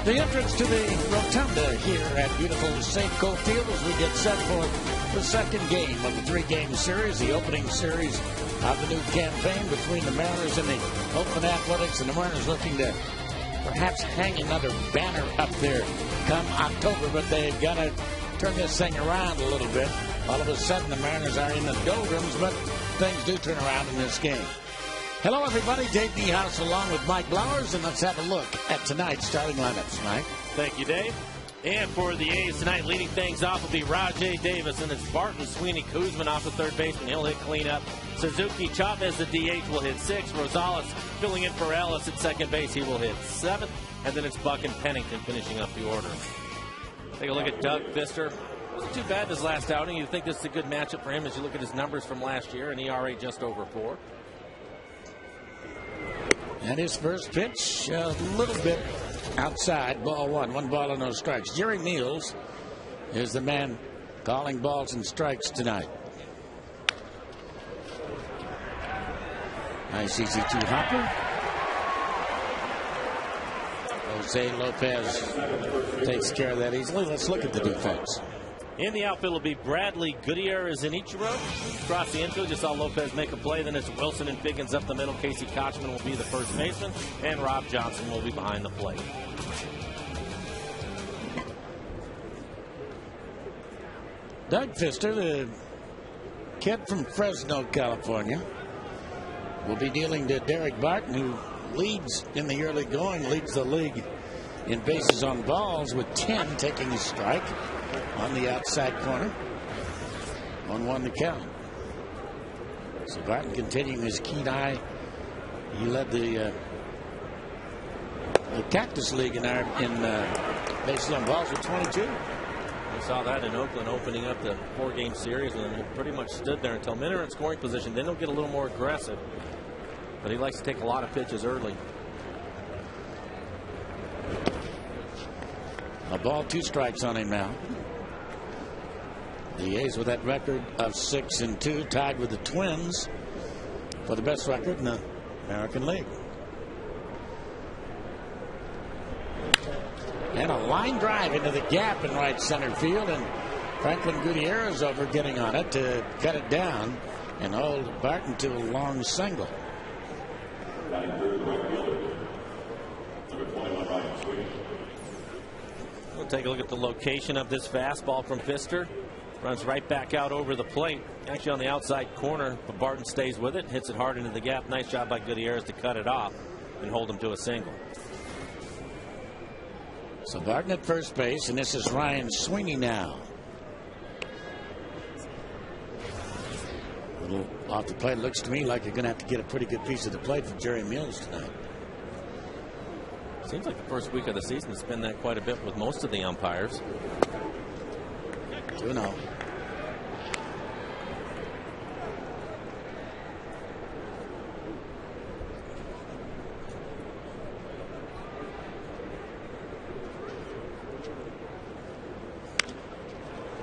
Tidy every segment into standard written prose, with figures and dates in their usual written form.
The entrance to the rotunda here at beautiful Safeco Field as we get set for the second game of the three-game series, the opening series of the new campaign between the Mariners and the Oakland Athletics, and the Mariners looking to perhaps hang another banner up there come October, but they've got to turn this thing around a little bit. All of a sudden, the Mariners are in the doldrums, but things do turn around in this game. Hello, everybody. Dave Niehaus along with Mike Blowers, and let's have a look at tonight's starting lineups. Mike? Thank you, Dave. And for the A's tonight, leading things off will be Rajay Davis, and it's Barton Sweeney Kuzman off the third baseman. He'll hit cleanup. Suzuki Chavez, the DH, will hit 6. Rosales filling in for Ellis at second base. He will hit 7th. And then it's Buck and Pennington finishing up the order. Take a look at Doug Fister. Wasn't too bad his last outing. You'd think this is a good matchup for him as you look at his numbers from last year, an ERA just over 4. And his first pitch, a little bit outside, ball 1. 1 ball and no strikes. Jerry Meals is the man calling balls and strikes tonight. Nice easy 2 hopper. Jose Lopez takes care of that easily. Let's look at the defense. In the outfield will be Bradley Gutierrez and Ichiro. Across the infield, you saw Lopez make a play. Then it's Wilson and Figgins up the middle. Casey Kochman will be the first baseman. And Rob Johnson will be behind the plate. Doug Fister, the kid from Fresno, California, will be dealing to Derek Barton, who leads in the early going, leads the league in bases on balls with 10, taking his strike on the outside corner. 1-1 to count. So Barton continuing his keen eye. He led the Cactus League in bases on balls with 22. We saw that in Oakland opening up the 4-game series, and he pretty much stood there until men are in scoring position. Then he'll get a little more aggressive, but he likes to take a lot of pitches early. A ball, 2 strikes on him now. The A's with that record of 6-2, tied with the Twins for the best record in the American League. And a line drive into the gap in right center field, and Franklin Gutierrez over getting on it to cut it down and hold Barton to a long single. We'll take a look at the location of this fastball from Fister. Runs right back out over the plate. Actually on the outside corner, but Barton stays with it, hits it hard into the gap. Nice job by Gutierrez to cut it off and hold him to a single. So Barton at first base, and this is Ryan Sweeney now. A little off the plate. Looks to me like you're going to have to get a pretty good piece of the plate for Jerry Mills tonight. Seems like the first week of the season has been that quite a bit with most of the umpires. 2-0.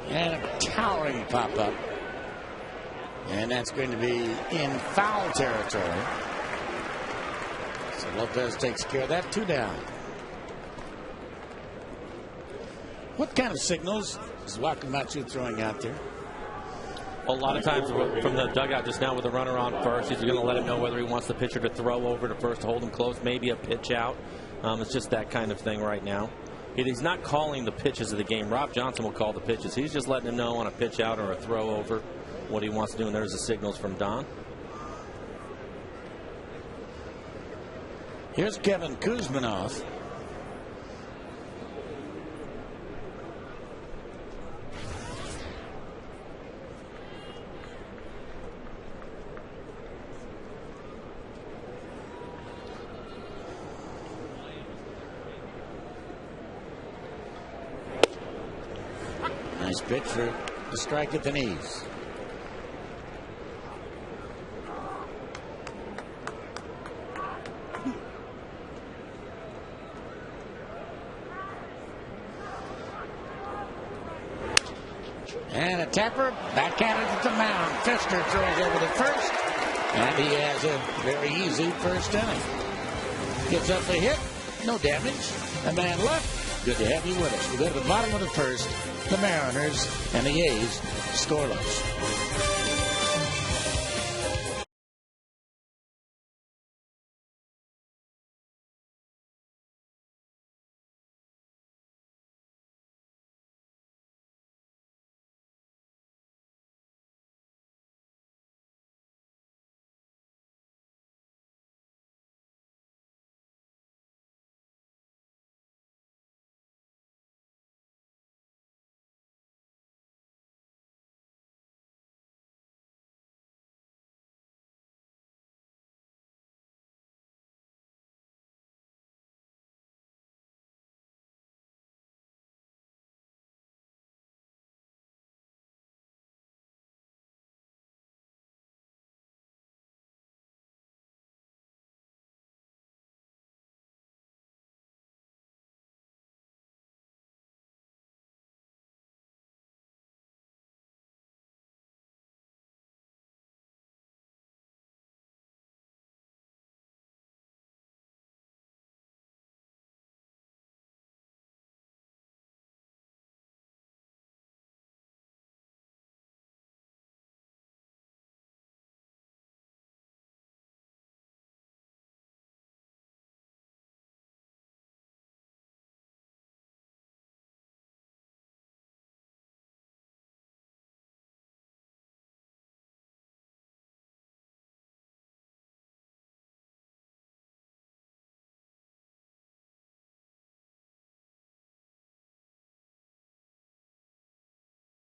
And a towering pop-up. And that's going to be in foul territory. So Lopez takes care of that. 2 down. What kind of signals is Wakamatsu throwing out there? A lot of times from the dugout just now with the runner on first, he's going to let him know whether he wants the pitcher to throw over to first to hold him close, maybe a pitch out. It's just that kind of thing right now. He's not calling the pitches of the game. Rob Johnson will call the pitches. He's just letting him know on a pitch out or a throw over what he wants to do, and there's the signals from Don. Here's Kevin Kuzminoff. Nice pitch for the strike at the knees. And a tapper backhanded at the mound. Fister throws over to first, and he has a very easy first inning. Gets up a hit, no damage. A man left. Good to have you with us. We go to the bottom of the first. The Mariners and the A's scoreless.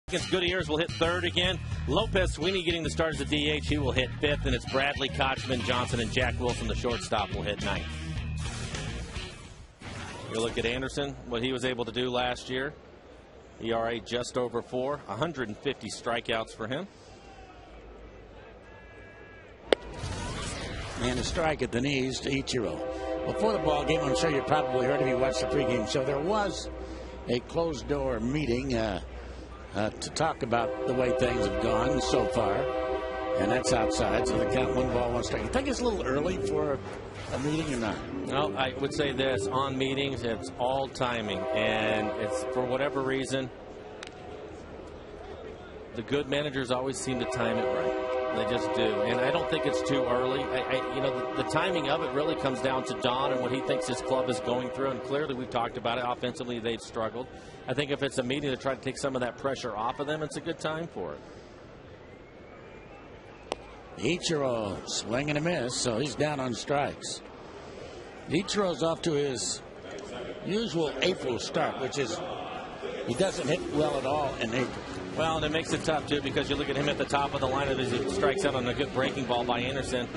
Against Goodyears will hit third again. Lopez Sweeney getting the start as a DH. He will hit fifth, and it's Bradley, Kochman, Johnson, and Jack Wilson, the shortstop, will hit ninth. You look at Anderson, what he was able to do last year. ERA just over 4, 150 strikeouts for him. And a strike at the knees to Ichiro. Before the ball game, I'm sure you probably heard if you watched the pregame show, there was a closed-door meeting to talk about the way things have gone so far, and that's outside, so the count 1 ball, 1 strike. You think it's a little early for a meeting or not? No, I would say this, on meetings, it's all timing, and it's for whatever reason, the good managers always seem to time it right. They just do, and I don't think it's too early. You know, the timing of it really comes down to Don and what he thinks his club is going through, and clearly we've talked about it. Offensively, they've struggled. I think if it's a meeting to try to take some of that pressure off of them, it's a good time for it. Ichiro swing and a miss, so he's down on strikes. Ichiro's off to his usual April start, which is he doesn't hit well at all in April. Well, and it makes it tough, too, because you look at him at the top of the lineup as he strikes out on a good breaking ball by Anderson.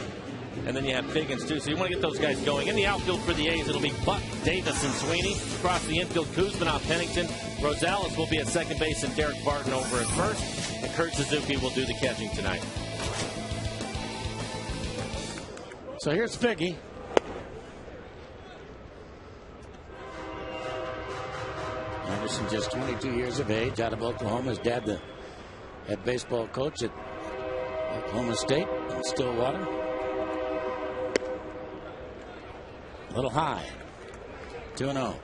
And then you have Figgins, too. So you want to get those guys going. In the outfield for the A's, it'll be Buck, Davis, and Sweeney. Across the infield, Kuzminoff, Pennington. Rosales will be at second base, and Derek Barton over at first. And Kurt Suzuki will do the catching tonight. So here's Figgy. Anderson, just 22 years of age, out of Oklahoma. His dad, the head baseball coach at Oklahoma State in Stillwater. A little high. 2-0.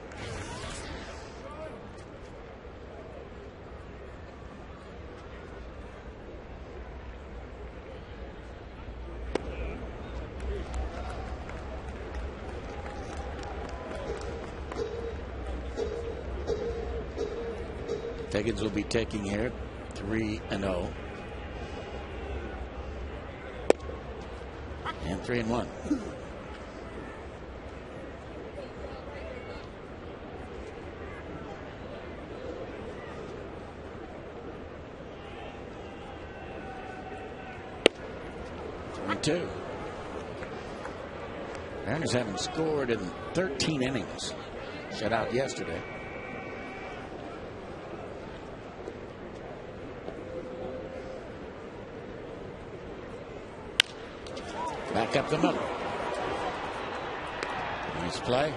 Figgins will be taking here 3-0. And 3-1. Two. Mariners haven't scored in 13 innings. Shut out yesterday. Back up the middle. Nice play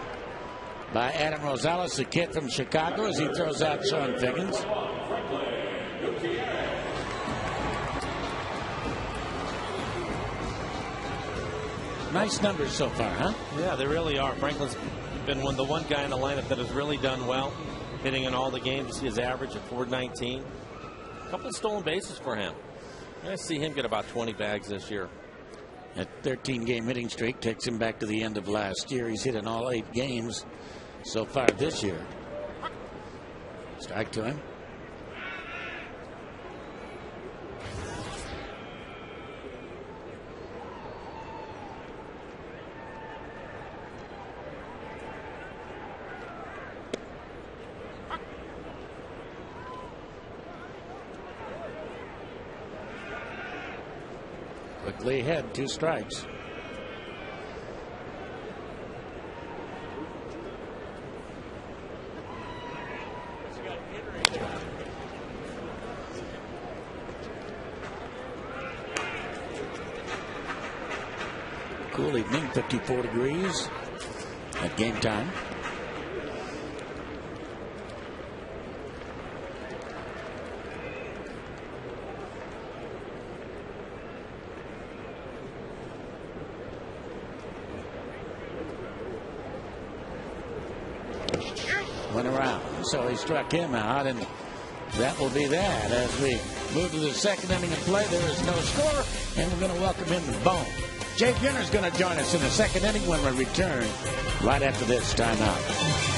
by Adam Rosales, the kid from Chicago, as he throws out Sean Figgins. Nice numbers so far, huh? Yeah, they really are. Franklin's been the one guy in the lineup that has really done well, hitting in all the games. You see his average at .419. A couple of stolen bases for him. I see him get about 20 bags this year. That 13-game hitting streak takes him back to the end of last year. He's hit in all 8 games so far this year. Strike to him. Quickly ahead, 2 strikes. Cool evening, 54 degrees at game time. Went around, so he struck him out, and that will be that. As we move to the second inning of play, there is no score, and we're going to welcome in the Bone. Jay Buhner is going to join us in the second inning when we return right after this timeout.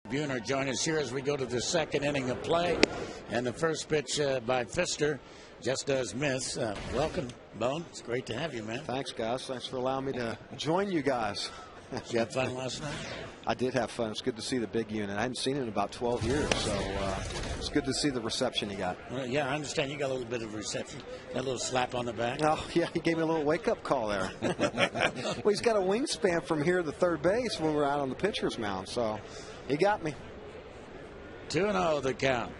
Buhner join us here as we go to the second inning of play, and the first pitch by Pfister just does miss. Welcome, Bone. It's great to have you, man. Thanks, guys. Thanks for allowing me to join you guys. Did you have fun last night? I did have fun. It's good to see the big unit. I hadn't seen it in about 12 years, so it's good to see the reception he got. Yeah, I understand you got a little bit of reception. That little slap on the back. Oh, yeah, he gave me a little wake-up call there. Well, he's got a wingspan from here to third base when we're out on the pitcher's mound, so he got me. 2-0 the count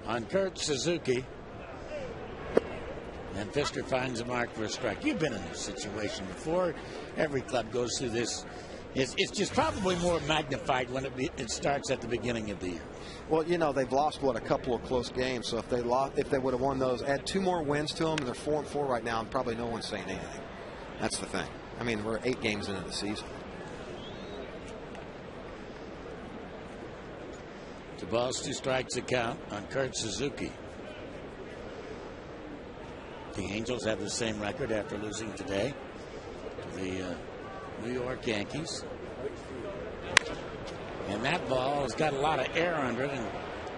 on Kurt Suzuki. And Pfister finds a mark for a strike. You've been in this situation before. Every club goes through this. It's just probably more magnified when it starts at the beginning of the year. Well, you know, they've lost, a couple of close games. So if they would have won those, add 2 more wins to them, and they're 4-4 right now, and probably no one's saying anything. That's the thing. I mean, we're 8 games into the season. 2 balls, 2 strikes the count on Kurt Suzuki. The Angels have the same record after losing today to the New York Yankees. And that ball has got a lot of air under it and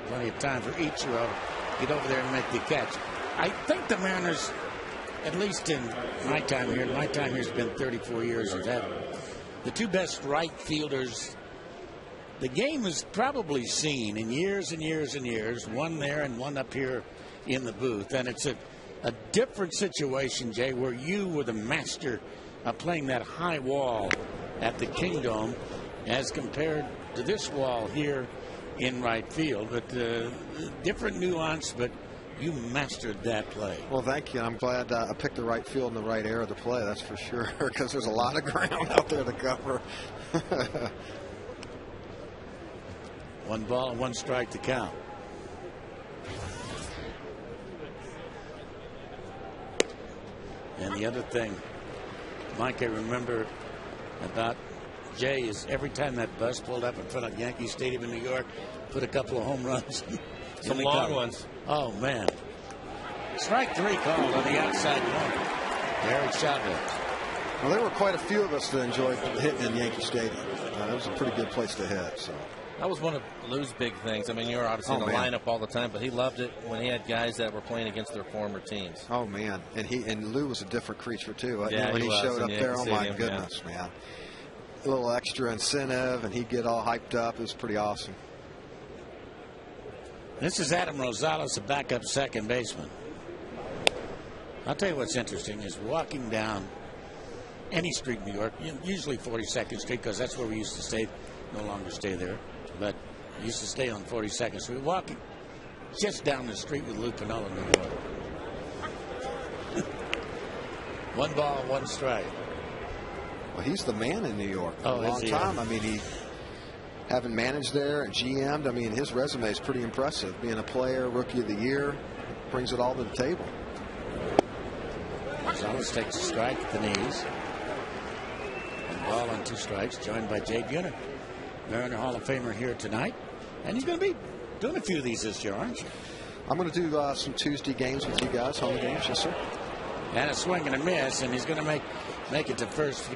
plenty of time for Ichiro to get over there and make the catch. I think the Mariners, at least in my time here has been 34 years, have had the 2 best right fielders the game has probably seen in years and years and years, one there and one up here in the booth. And it's a different situation, Jay, where you were the master of playing that high wall at the Kingdom as compared to this wall here in right field. But different nuance, but you mastered that play. Well, thank you. I'm glad I picked the right field and the right area to play, that's for sure, because there's a lot of ground out there to cover. 1 ball and 1 strike to count. And the other thing, Mike, I remember about Jay is every time that bus pulled up in front of Yankee Stadium in New York, put a couple of home runs. Some long ones. Oh, man. Strike 3 called on the outside corner. Derek Chavez. Well, there were quite a few of us that enjoyed hitting in Yankee Stadium. That was a pretty good place to hit. So that was one of Lou's big things. I mean, you were obviously in the lineup all the time, but he loved it when he had guys that were playing against their former teams. Oh, man. And Lou was a different creature, too. Yeah, when he showed up there, oh, my Stadium, goodness, man. A little extra incentive, and he'd get all hyped up. It was pretty awesome. This is Adam Rosales, a backup second baseman. I'll tell you what's interesting is walking down any street in New York, usually 42nd Street, because that's where we used to stay. No longer stay there, but used to stay on 42nd Street. Walking just down the street with Lou Piniella, New York. 1 ball, 1 strike. Well, he's the man in New York for a long time. I mean, he having managed there and GM'd. I mean, his resume is pretty impressive. Being a player, rookie of the year, brings it all to the table. Gonzalez takes a strike at the knees. 1 ball and 2 strikes, joined by Jay Buhner, Mariner Hall of Famer here tonight. And he's going to be doing a few of these this year, aren't you? I'm going to do some Tuesday games with you guys, home games, yes, sir. And a swing and a miss, and he's going to make it to first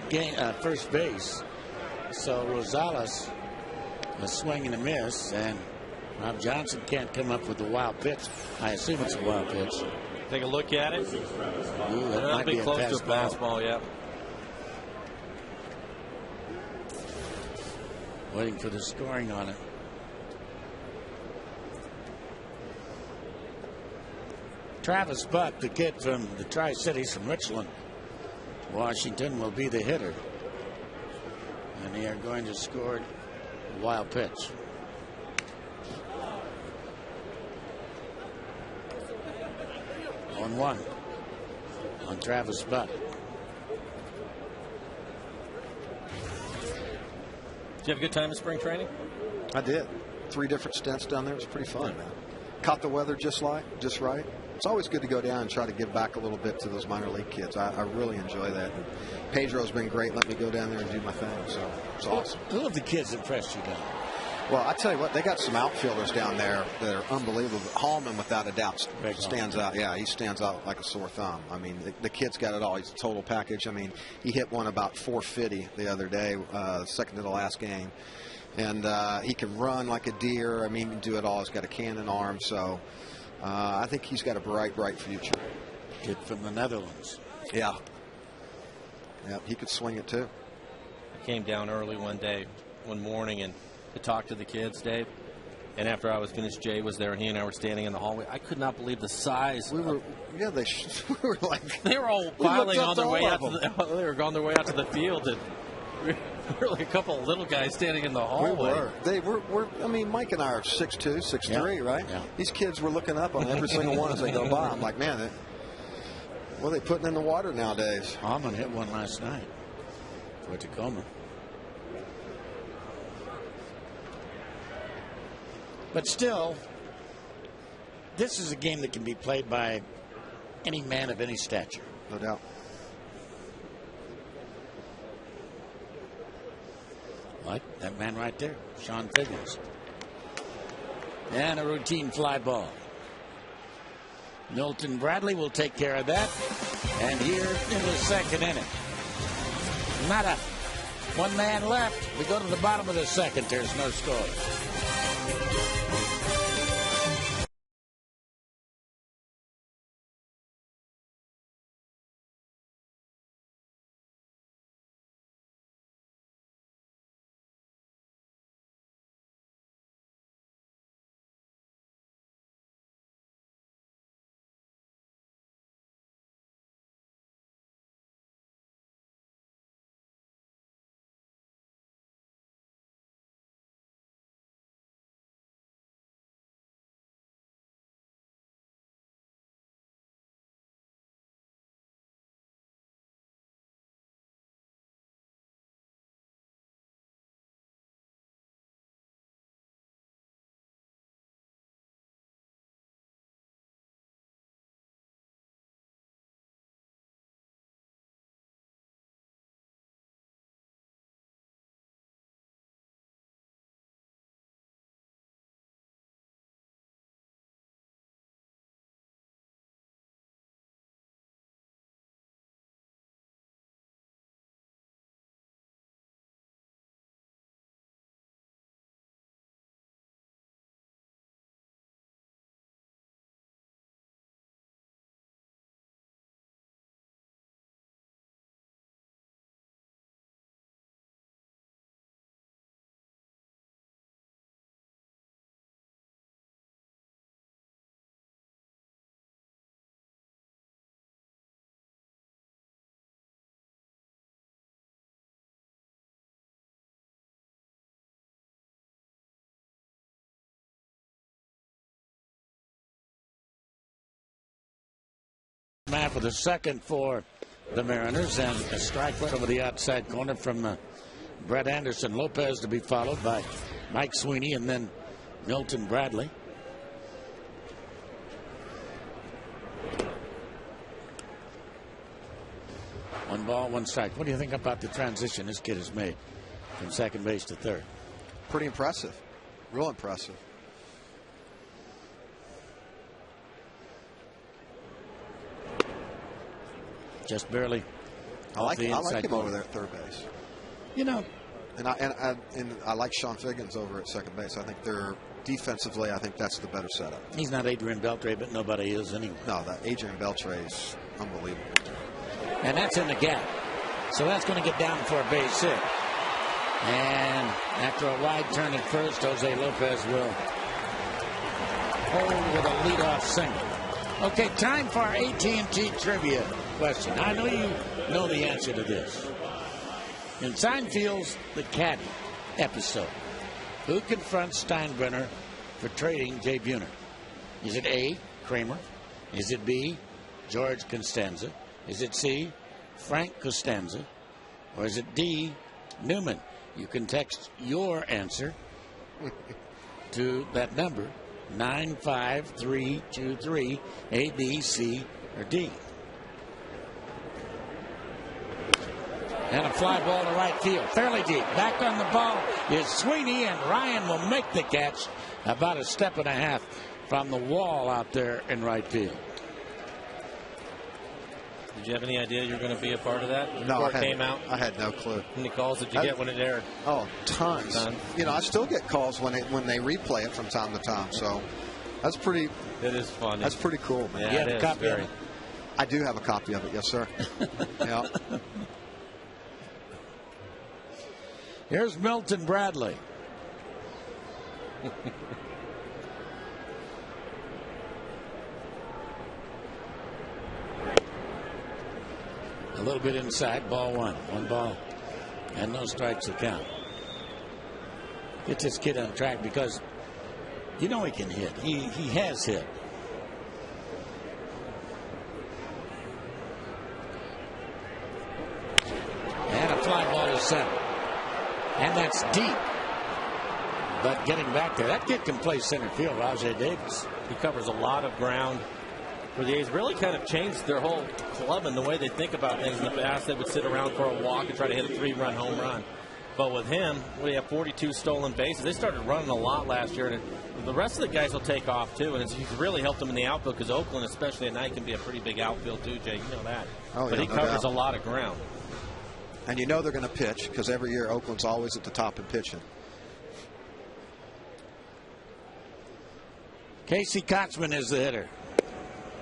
base. So Rosales, a swing and a miss, and Rob Johnson can't come up with a wild pitch. I assume it's a wild pitch. Take a look at it. Ooh, that might be close to a fastball, yeah. Waiting for the scoring on it. Travis Buck, the kid from the Tri-Cities from Richland, Washington, will be the hitter. And they are going to score a wild pitch. On 1 on Travis Buck. Did you have a good time in spring training? I did. 3 different stints down there. It was pretty fun, man. Caught the weather just right. It's always good to go down and try to give back a little bit to those minor league kids. I really enjoy that. And Pedro's been great. Let me go down there and do my thing. So it's awesome. Who of the kids impressed you down? Well, I tell you what, they got some outfielders down there that are unbelievable. Hallman, without a doubt, stands out. Yeah, he stands out like a sore thumb. I mean, the kid's got it all. He's a total package. I mean, he hit one about 450 the other day, second to the last game. And he can run like a deer. I mean, he can do it all. He's got a cannon arm. So I think he's got a bright, bright future. Kid from the Netherlands. Yeah. Yeah, he could swing it, too. I came down early one morning, and to talk to the kids, Dave. And after I was finished, Jay was there, and he and I were standing in the hallway. I could not believe the size. We were like, they were all filing on their way out. They were on their way out to the field, and we were like a couple of little guys standing in the hallway. We were. I mean, Mike and I are 6'2", 6'3", right? Yeah. These kids were looking up on every single one as they go by. I'm like, man, what are they putting in the water nowadays? Almond hit one last night for Tacoma. But still, this is a game that can be played by any man of any stature. No doubt. Like that man right there, Sean Figgins. And a routine fly ball. Milton Bradley will take care of that. And here in the second inning. Nada. 1 man left. We go to the bottom of the second. There's no score. Matt with a second for the Mariners, and a strike right over the outside corner from Brett Anderson. Lopez to be followed by Mike Sweeney and then Milton Bradley. One ball, one strike. What do you think about the transition this kid has made from second base to third? Pretty impressive. Real impressive. Just barely. I like him over there at third base. You know, and I like Sean Figgins over at second base. I think they're defensively. I think that's the better setup. He's not Adrian Beltre, but nobody is anyway. No, that Adrian Beltre is unbelievable. And that's in the gap, so that's going to get down for a base hit. And after a wide turn at first, Jose Lopez will hold with a leadoff single. Okay, time for our AT&T trivia question. I know you know the answer to this. In Seinfeld's The Caddy episode, who confronts Steinbrenner for trading Jay Buhner? Is it A, Kramer? Is it B, George Costanza? Is it C, Frank Costanza? Or is it D, Newman? You can text your answer to that number, 95323, A, B, C, or D. And a fly ball to right field, fairly deep. Back on the ball is Sweeney, and Ryan will make the catch about a step and a half from the wall out there in right field. Did you have any idea you were going to be a part of that? No, I had no clue. How many calls did you get when it aired? Oh, tons. You know, I still get calls when they replay it from time to time. So that's pretty. It is fun. That's pretty cool, man. Yeah, you have a copy of it? I do have a copy of it, yes, sir. Yeah. Here's Milton Bradley. A little bit inside, ball one. One ball and no strikes to count. Get this kid on track because you know he can hit. He has hit. And a fly ball to center. And that's deep. But getting back there, that kid can play center field, Rajai Davis. He covers a lot of ground for the A's. Really kind of changed their whole club and the way they think about things. In the past, they would sit around for a walk and try to hit a 3-run home run. But with him, we have 42 stolen bases. They started running a lot last year, and the rest of the guys will take off too. And he's really helped them in the outfield because Oakland, especially at night, can be a pretty big outfield too, Jay. You know that. Oh, but yeah, he covers a lot of ground. And you know they're going to pitch because every year Oakland's always at the top in pitching. Casey Kotzman is the hitter.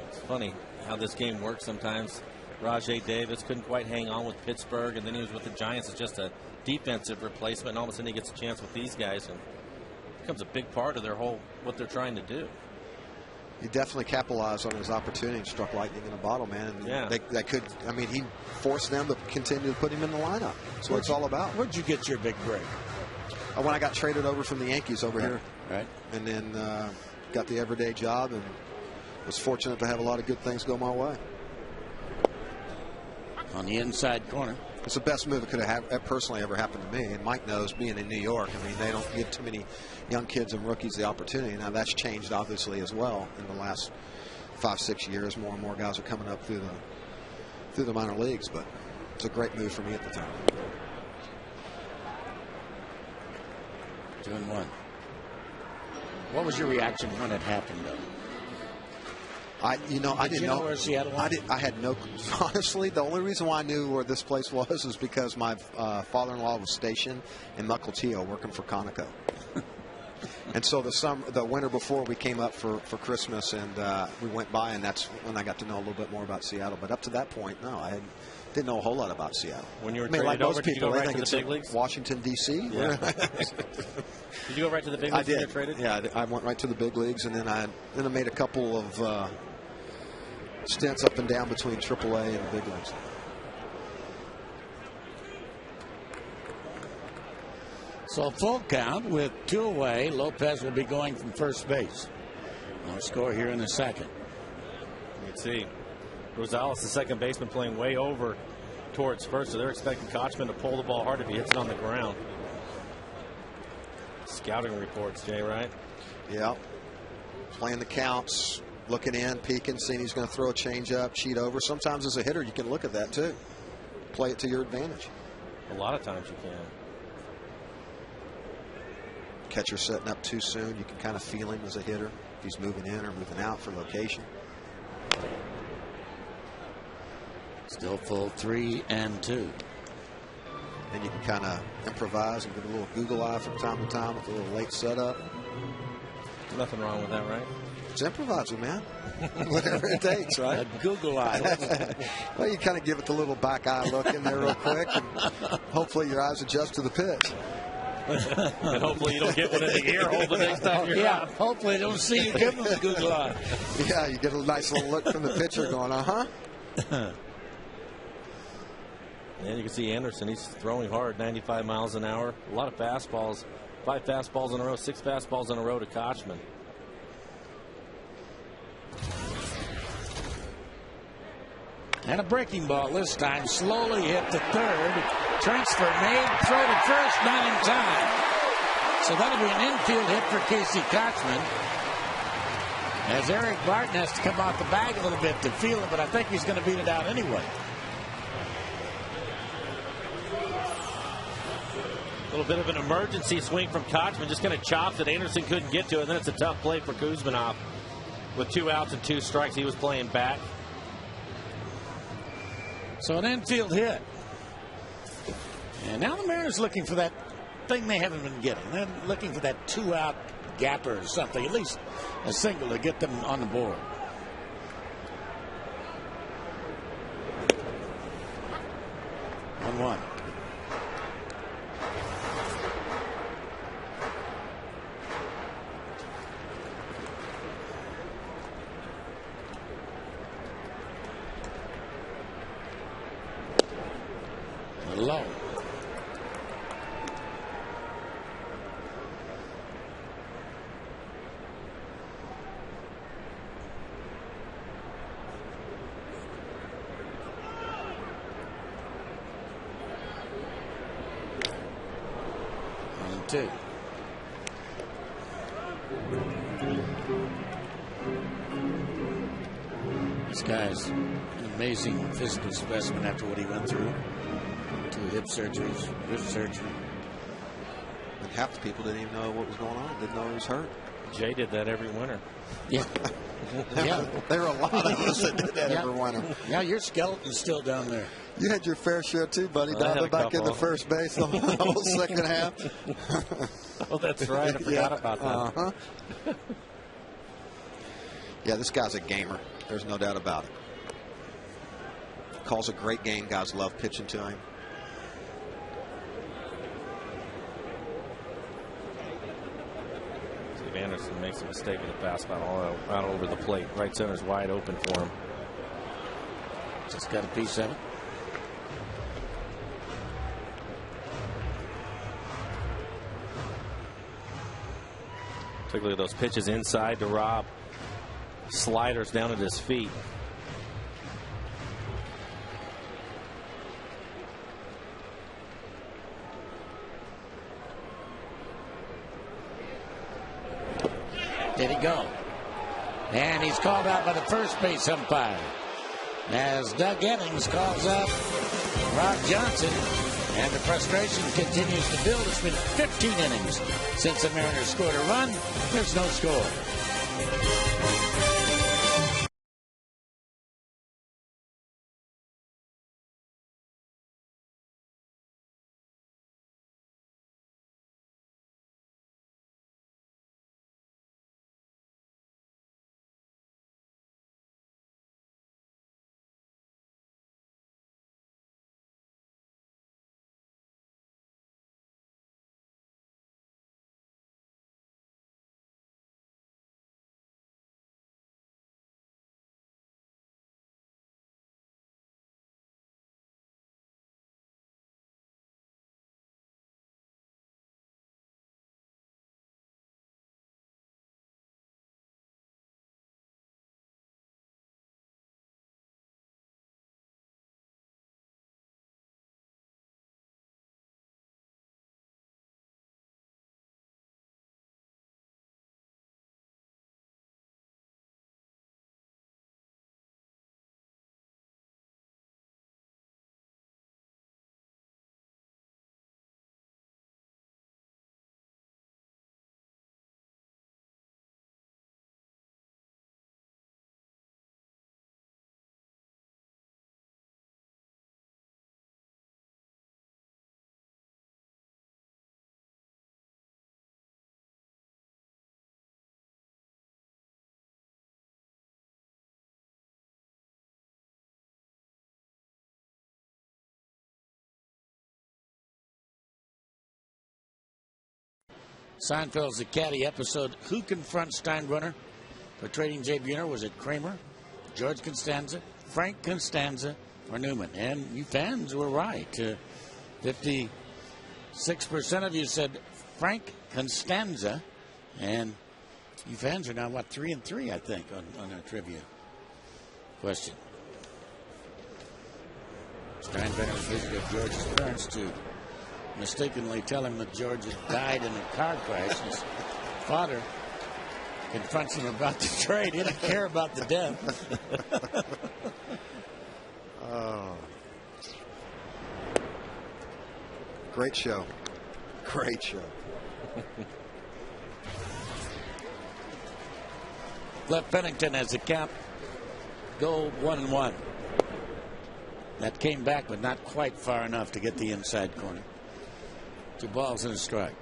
It's funny how this game works sometimes. Rajai Davis couldn't quite hang on with Pittsburgh, and then he was with the Giants as just a defensive replacement, and all of a sudden he gets a chance with these guys, and it becomes a big part of their whole, what they're trying to do. He definitely capitalized on his opportunity and struck lightning in a bottle, man. And yeah. They could, I mean, he forced them to continue to put him in the lineup. That's what it's all about. Where'd you get your big break? When I got traded over from the Yankees over here. Right. And then got the everyday job and was fortunate to have a lot of good things go my way. On the inside corner. It's the best move that could have personally ever happened to me. And Mike knows, being in New York, I mean, they don't give too many young kids and rookies the opportunity. Now, that's changed, obviously, as well in the last 5-6 years. More and more guys are coming up through the minor leagues. But it's a great move for me at the time. 2-1. What was your reaction when it happened, though? I didn't know where Seattle was? I had no. Honestly, the only reason why I knew where this place was is because my father-in-law was stationed in Mukilteo working for Conoco. And so the winter before, we came up for Christmas, and we went by, and that's when I got to know a little bit more about Seattle. But up to that point, no, I didn't know a whole lot about Seattle. When you were traded over, did you go right to the big leagues? Washington, D.C. Yeah. Did you go right to the big leagues? I did. When you were traded? Yeah, I went right to the big leagues, and then I made a couple of stints up and down between AAA and the big leagues. So full count with 2 away. Lopez will be going from first base. I'll score here in a second. Let's see. Rosales, the second baseman, playing way over towards first, so they're expecting Kochman to pull the ball hard if he hits it on the ground. Scouting reports, Jay, right? Yeah. Playing the counts, looking in, peeking, seeing he's going to throw a changeup, cheat over. Sometimes as a hitter, you can look at that too. Play it to your advantage. A lot of times you can. Catcher setting up too soon, you can kind of feel him as a hitter, if he's moving in or moving out for location. Still full 3-2. And you can kind of improvise and get a little Google eye from time to time with a little late setup. Nothing wrong with that, right? It's improvising, man. Whatever it takes, right? A Google eye. Well, you kind of give it the little back eye look in there real quick, and hopefully your eyes adjust to the pitch. And hopefully you don't get one in the ear hole the next time you're out. Hopefully they don't see you give them the Google eye. Yeah, you get a nice little look from the pitcher going, uh-huh. And you can see Anderson, he's throwing hard, 95 miles an hour. A lot of fastballs, 5 fastballs in a row, 6 fastballs in a row to Kochman. And a breaking ball this time, slowly hit to third. Transfer made, throw to first, not in time. So that'll be an infield hit for Casey Kochman. As Eric Barton has to come out the bag a little bit to feel it, but I think he's going to beat it out anyway. A little bit of an emergency swing from Kochman, just kind of chops it. Anderson couldn't get to it, and then it's a tough play for Kuzminoff. With 2 outs and 2 strikes, he was playing back. So an infield hit. And now the Mariners looking for that thing they haven't been getting. They're looking for that 2-out gapper or something, at least a single to get them on the board. On 1. Low. And 2. This guy's an amazing physical specimen after what he went through. 2 hip surgeries, wrist surgery. And half the people didn't even know what was going on, didn't know he was hurt. Jay did that every winter. Yeah. Yeah. There were a lot of us that did that every winter. Yeah, your skeleton's still down there. You had your fair share too, buddy. Diving back into first base the whole second half. Oh, that's right. I forgot about that. Uh-huh. Yeah, this guy's a gamer. There's no doubt about it. Calls a great game. Guys love pitching to him. Steve Anderson makes a mistake with a fastball all out over the plate. Right center's wide open for him. Just got a piece of it. Particularly those pitches inside to Rob. Sliders down at his feet. Did he go? And he's called out by the first base umpire. As Doug Eddings calls up Rob Johnson. And the frustration continues to build. It's been 15 innings since the Mariners scored a run. There's no score. Seinfeld's The Caddy episode, Who Confronts Steinbrenner? Portraying Jay Buhner, was it Kramer, George Costanza, Frank Costanza, or Newman? And you fans were right. 56% of you said Frank Costanza, and you fans are now, what, 3-3, I think, on our trivia question. Steinbrenner visited George's parents to mistakenly tell him that George had died in a car crash. His father confronts him about the trade. He didn't care about the death. Oh. Great show. Great show. Cliff Pennington has the count go 1-1. That came back, but not quite far enough to get the inside corner. 2 balls and a strike.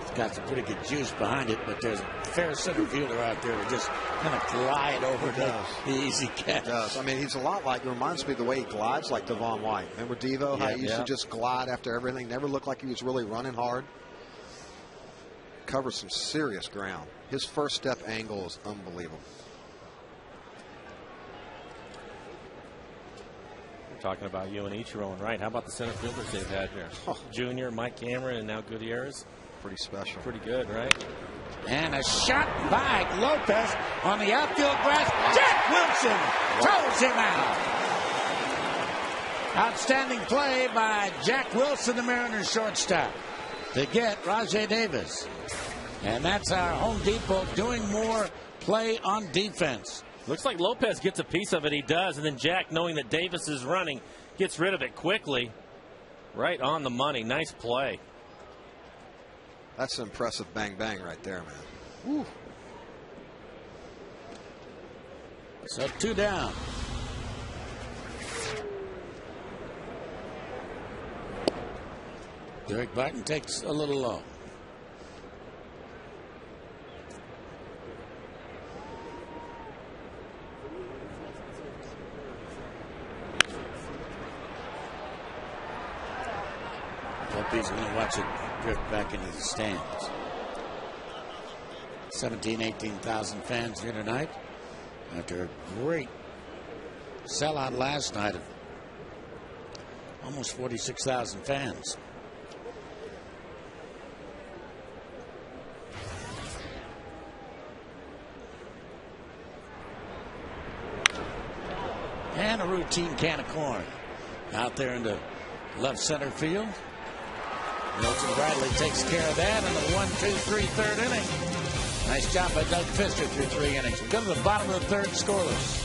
It's got some pretty good juice behind it, but there's a fair center fielder out there who just kind of glide over the easy catch. He does. I mean, he's a lot like, it reminds me of the way he glides like Devon White. Remember Devo, how he used to just glide after everything, never looked like he was really running hard. Covers some serious ground. His first step angle is unbelievable. We're talking about you and Ichiro, right? How about the center fielders they've had here? Junior, Mike Cameron, and now Gutierrez. Pretty special. Pretty good, right? And a shot by Lopez on the outfield grass. Jack Wilson throws him out. Outstanding play by Jack Wilson, the Mariners shortstop, to get Rajai Davis. And that's our Home Depot doing more play on defense. Looks like Lopez gets a piece of it. He does. And then Jack, knowing that Davis is running, gets rid of it quickly. Right on the money. Nice play. That's an impressive bang right there, man. Woo. So 2 down. Derek Barton takes a little low. Hope he's going to watch it drift back into the stands. 18,000 fans here tonight after a great sellout last night of almost 46,000 fans. And a routine can of corn out there in the left center field. Milton Bradley takes care of that in the 1-2-3 third inning. Nice job by Doug Fister through 3 innings. We go to the bottom of the third, scoreless.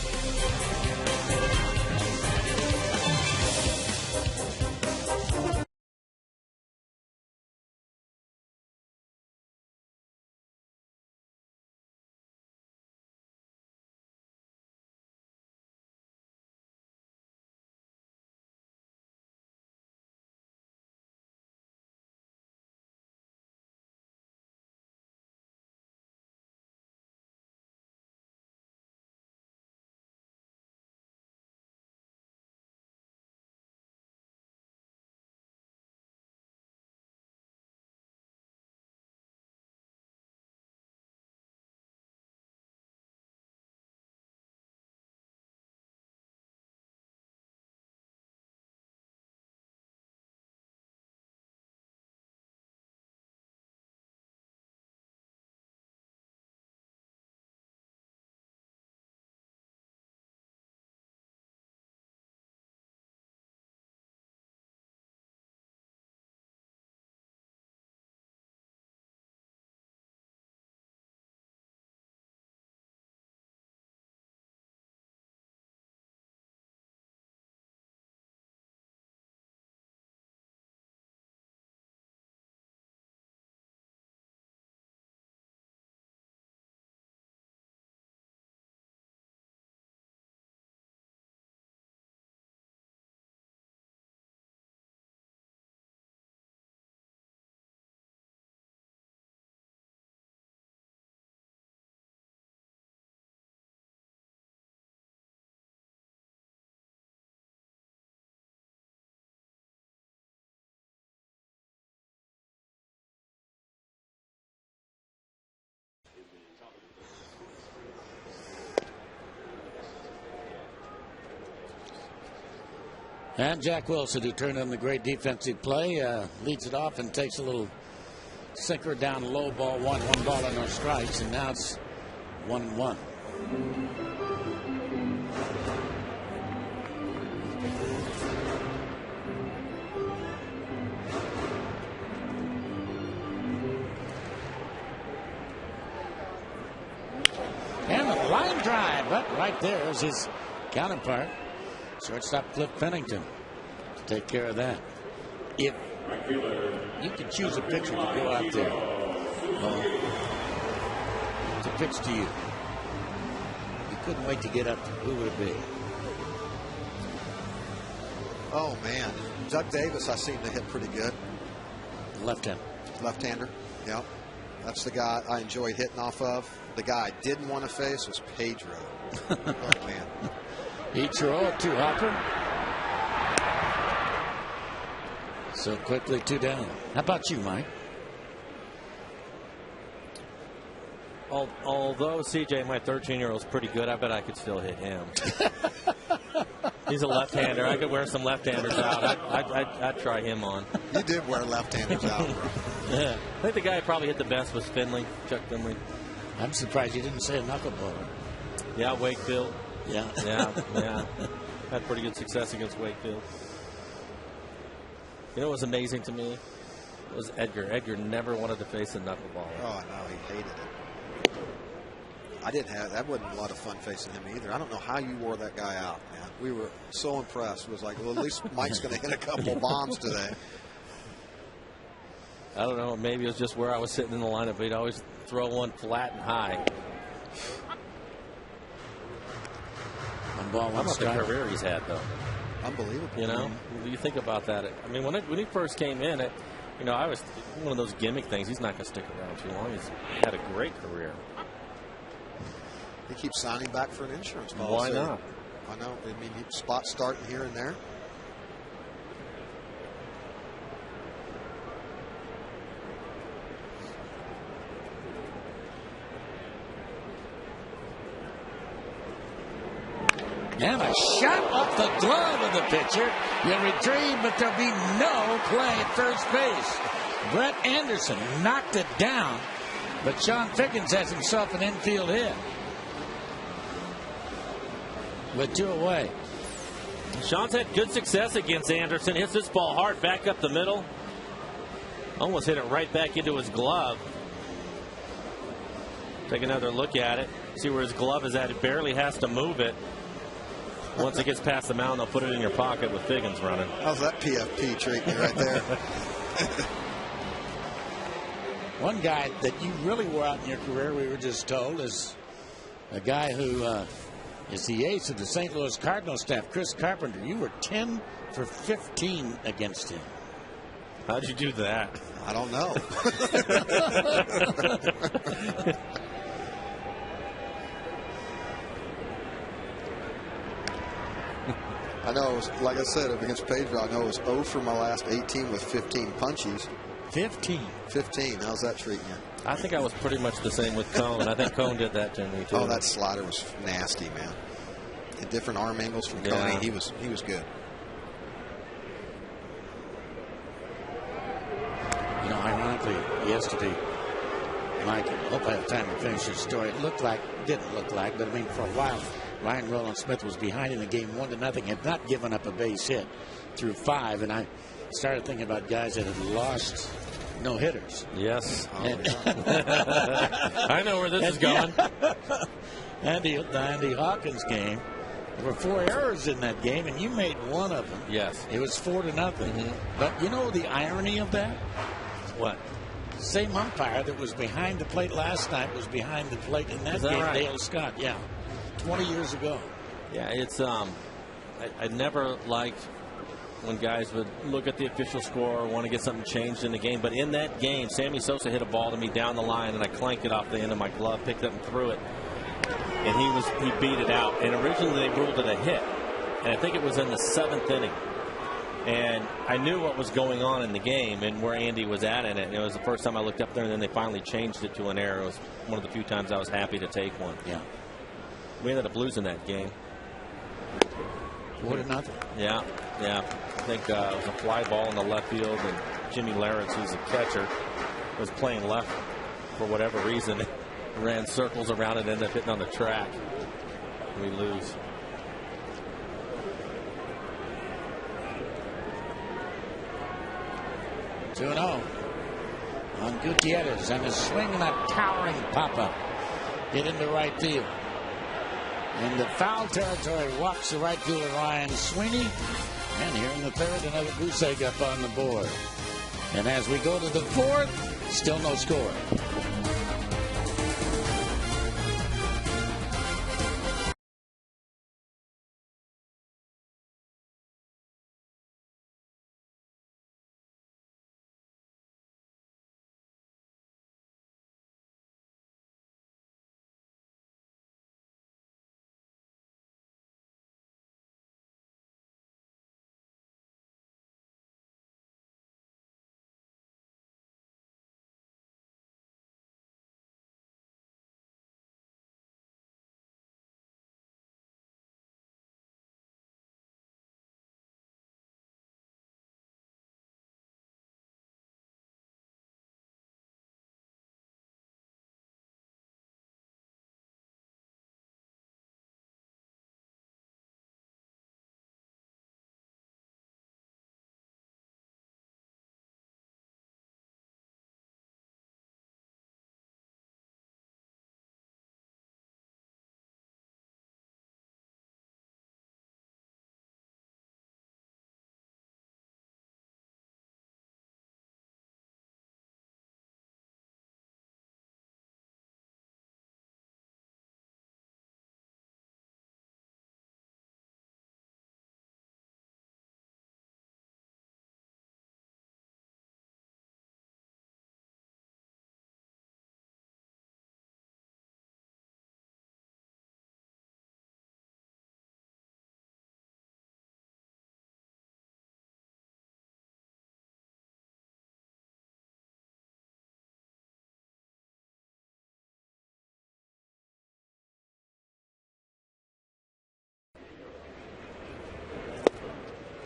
And Jack Wilson, who turned in the great defensive play, leads it off and takes a little sinker down low ball, 1 ball and no strikes, and now it's 1-1. And a line drive, but right there is his counterpart, shortstop Cliff Pennington, to take care of that. If you could choose a pitcher to go out there to pitch to you, you couldn't wait to get up, who would it be? Oh, man. Doug Davis, I seen to hit pretty good. Left-hander. Left-hander, yeah. That's the guy I enjoyed hitting off of. The guy I didn't want to face was Pedro. Oh, man. Ichiro, 2-hopper. So quickly, 2 down. How about you, Mike? Although CJ, my 13-year-old, is pretty good, I bet I could still hit him. He's a left-hander. I could wear some left-handers out. I'd try him on. You did wear left-handers out, bro. Yeah. I think the guy who probably hit the best was Chuck Finley. I'm surprised you didn't say a knuckleballer. Yeah, Wakefield. Yeah. Yeah. Had pretty good success against Wakefield. You know what was amazing to me? It was Edgar. Edgar never wanted to face a knuckleballer. Oh, I know. He hated it. That wasn't a lot of fun facing him either. I don't know how you wore that guy out, man. We were so impressed. It was like, well, at least Mike's going to hit a couple bombs today. I don't know. Maybe it was just where I was sitting in the lineup. He'd always throw one flat and high. One ball, How about the career he's had, though? Unbelievable. You know, you think about that. I mean, when he first came in, I was one of those gimmick things. He's not going to stick around too long. He's had a great career. He keeps signing back for an insurance policy. Why not? I know. I mean, spots starting here and there. And a shot off the glove of the pitcher. You retrieve, but there'll be no play at first base. Brett Anderson knocked it down, but Sean Figgins has himself an infield hit. With 2 away. Sean's had good success against Anderson. Hits this ball hard back up the middle. Almost hit it right back into his glove. Take another look at it. See where his glove is at. It barely has to move it. Once it gets past the mound, they'll put it in your pocket with Figgins running. How's that PFP treating you right there? One guy that you really wore out in your career, we were just told, is a guy who is the ace of the St. Louis Cardinals staff, Chris Carpenter. You were 10 for 15 against him. How'd you do that? I don't know. I know, it was, like I said, against Pedro, I know it was 0 for my last 18 with 15 punchies. 15? 15. How's that treating you? I think I was pretty much the same with Cone. I think Cone did that to me, too. Oh, that slider was nasty, man. And different arm angles from Cone. He was good. You know, ironically, yesterday, Mike, I hope I have time to finish your story. It didn't look like, but I mean, for a while, Ryan Roland Smith was behind in the game 1-0, had not given up a base hit through 5, and I started thinking about guys that had lost no-hitters. Yes. Oh, yeah. I know where this is going. The Andy Hawkins game, there were 4 errors in that game, and you made one of them. Yes. It was 4-0. But you know the irony of that? What? The same umpire that was behind the plate last night was behind the plate in that game, right? Dale Scott, yeah. 20 years ago. Yeah, it's I never liked when guys would look at the official score or want to get something changed in the game. But in that game, Sammy Sosa hit a ball to me down the line, and I clanked it off the end of my glove, picked it and threw it. And he beat it out. And originally they ruled it a hit. And I think it was in the 7th inning. And I knew what was going on in the game and where Andy was at in it. And it was the first time I looked up there, and then they finally changed it to an error. It was one of the few times I was happy to take one. Yeah. We ended up losing that game. 4-0. Yeah. Yeah, I think it was a fly ball in the left field, and Jimmy Larrance, who's a catcher, was playing left for whatever reason. Ran circles around it, ended up hitting on the track. We lose. Two 2-0 on Gutierrez, and a swing and a towering pop-up. Get into right field. In the foul territory, walks the right fielder Ryan Sweeney. And here in the third, another goose egg up on the board. And as we go to the fourth, still no score.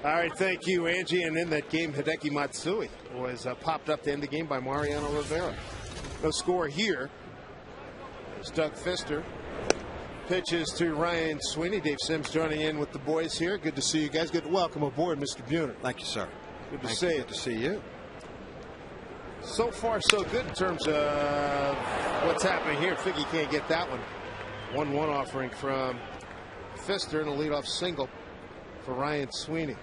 All right, thank you, Angie. And in that game, Hideki Matsui was popped up to end the game by Mariano Rivera. No score here. It's Doug Fister. Pitches to Ryan Sweeney. Dave Sims joining in with the boys here. Good to see you guys. Good to welcome aboard, Mr. Buhner. Thank you, sir. Good to see you. Good to see you. So far, so good in terms of what's happening here. Figgy can't get that one. 1-1 offering from Fister and a leadoff single for Ryan Sweeney.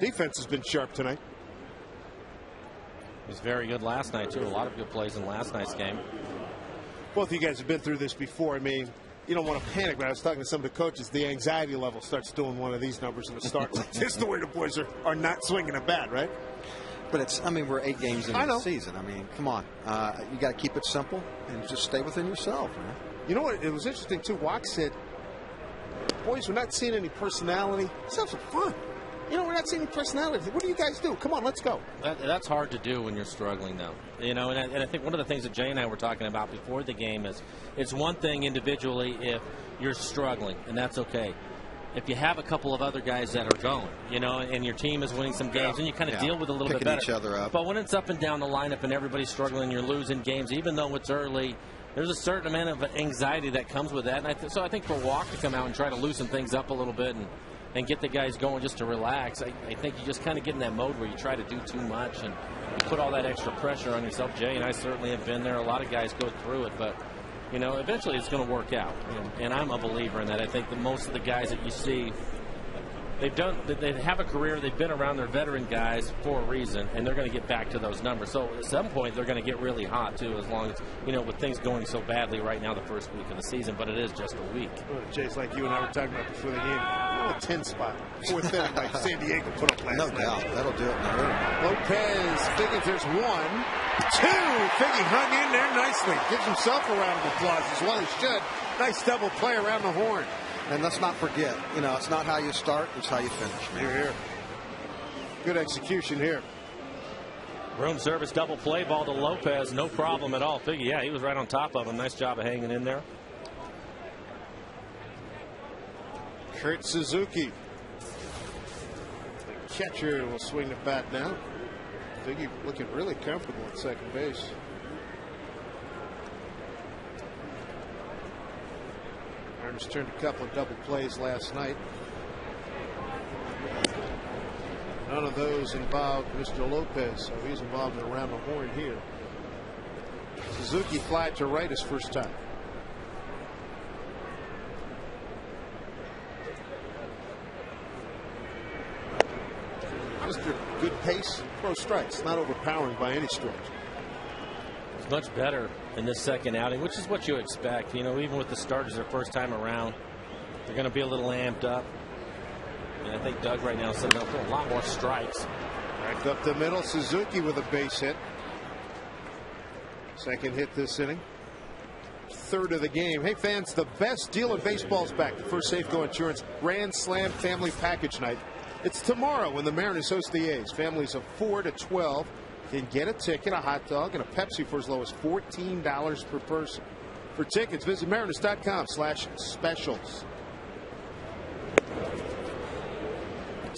Defense has been sharp tonight. He was very good last night, too. A lot of good plays in last night's game. Both of you guys have been through this before. I mean, you don't want to panic, but I was talking to some of the coaches. The anxiety level starts doing one of these numbers in the start. Just the way the boys are not swinging a bat, right? But it's, I mean, we're 8 games into the season. I mean, come on. You got to keep it simple and just stay within yourself, man. You know what? It was interesting, too. Walk said, boys, we're not seeing any personality. Let's have some fun. You know, we're not seeing any personality. What do you guys do? Come on, let's go. That's hard to do when you're struggling, though. You know, and I think one of the things that Jay and I were talking about before the game is it's one thing individually if you're struggling, and that's okay. If you have a couple of other guys that are going, you know, and your team is winning some games, and you kind of deal with it a little bit better. Picking each other up. But when it's up and down the lineup and everybody's struggling, you're losing games, even though it's early, there's a certain amount of anxiety that comes with that. And so I think for Walk to come out and try to loosen things up a little bit and get the guys going just to relax, I think you just kind of get in that mode where you try to do too much and you put all that extra pressure on yourself. Jay and I certainly have been there. A lot of guys go through it, but you know, eventually it's going to work out. And I'm a believer in that. I think that most of the guys that you see, they have a career, they've been around their veteran guys for a reason, and they're going to get back to those numbers. So at some point they're going to get really hot too, as long as, you know, with things going so badly right now the first week of the season, but it is just a week. Jay's like you and I were talking about before the game. A 10 spot. Fourth inning like San Diego put up last night. No doubt. That'll do it. Lopez figures there's 1, 2. Figgy hung in there nicely. Gives himself a round of applause as well he should. Nice double play around the horn. And let's not forget, you know, it's not how you start, it's how you finish, man. Here. Good execution here. Room service double play ball to Lopez. No problem at all. Figgy, yeah, he was right on top of him. Nice job of hanging in there. Kurt Suzuki. catcher will swing the bat now. Figgy looking really comfortable at second base. Mariners turned a couple of double plays last night. None of those involved Mr. Lopez, so he's involved in around the horn here. Suzuki fly to right his first time. Mr. Good pace, throw strikes, not overpowering by any stretch. It's much better in this second outing, which is what you expect. You know, even with the starters their first time around, they're going to be a little amped up. And I think Doug right now is setting up for a lot more strikes. Back up the middle, Suzuki with a base hit. Second hit this inning. Third of the game. Hey fans, the best deal in baseball is back. The First Safeco Insurance Grand Slam Family Package Night. It's tomorrow when the Mariners host the A's. Families of 4 to 12 can get a ticket, a hot dog, and a Pepsi for as low as $14 per person. For tickets, visit mariners.com/specials.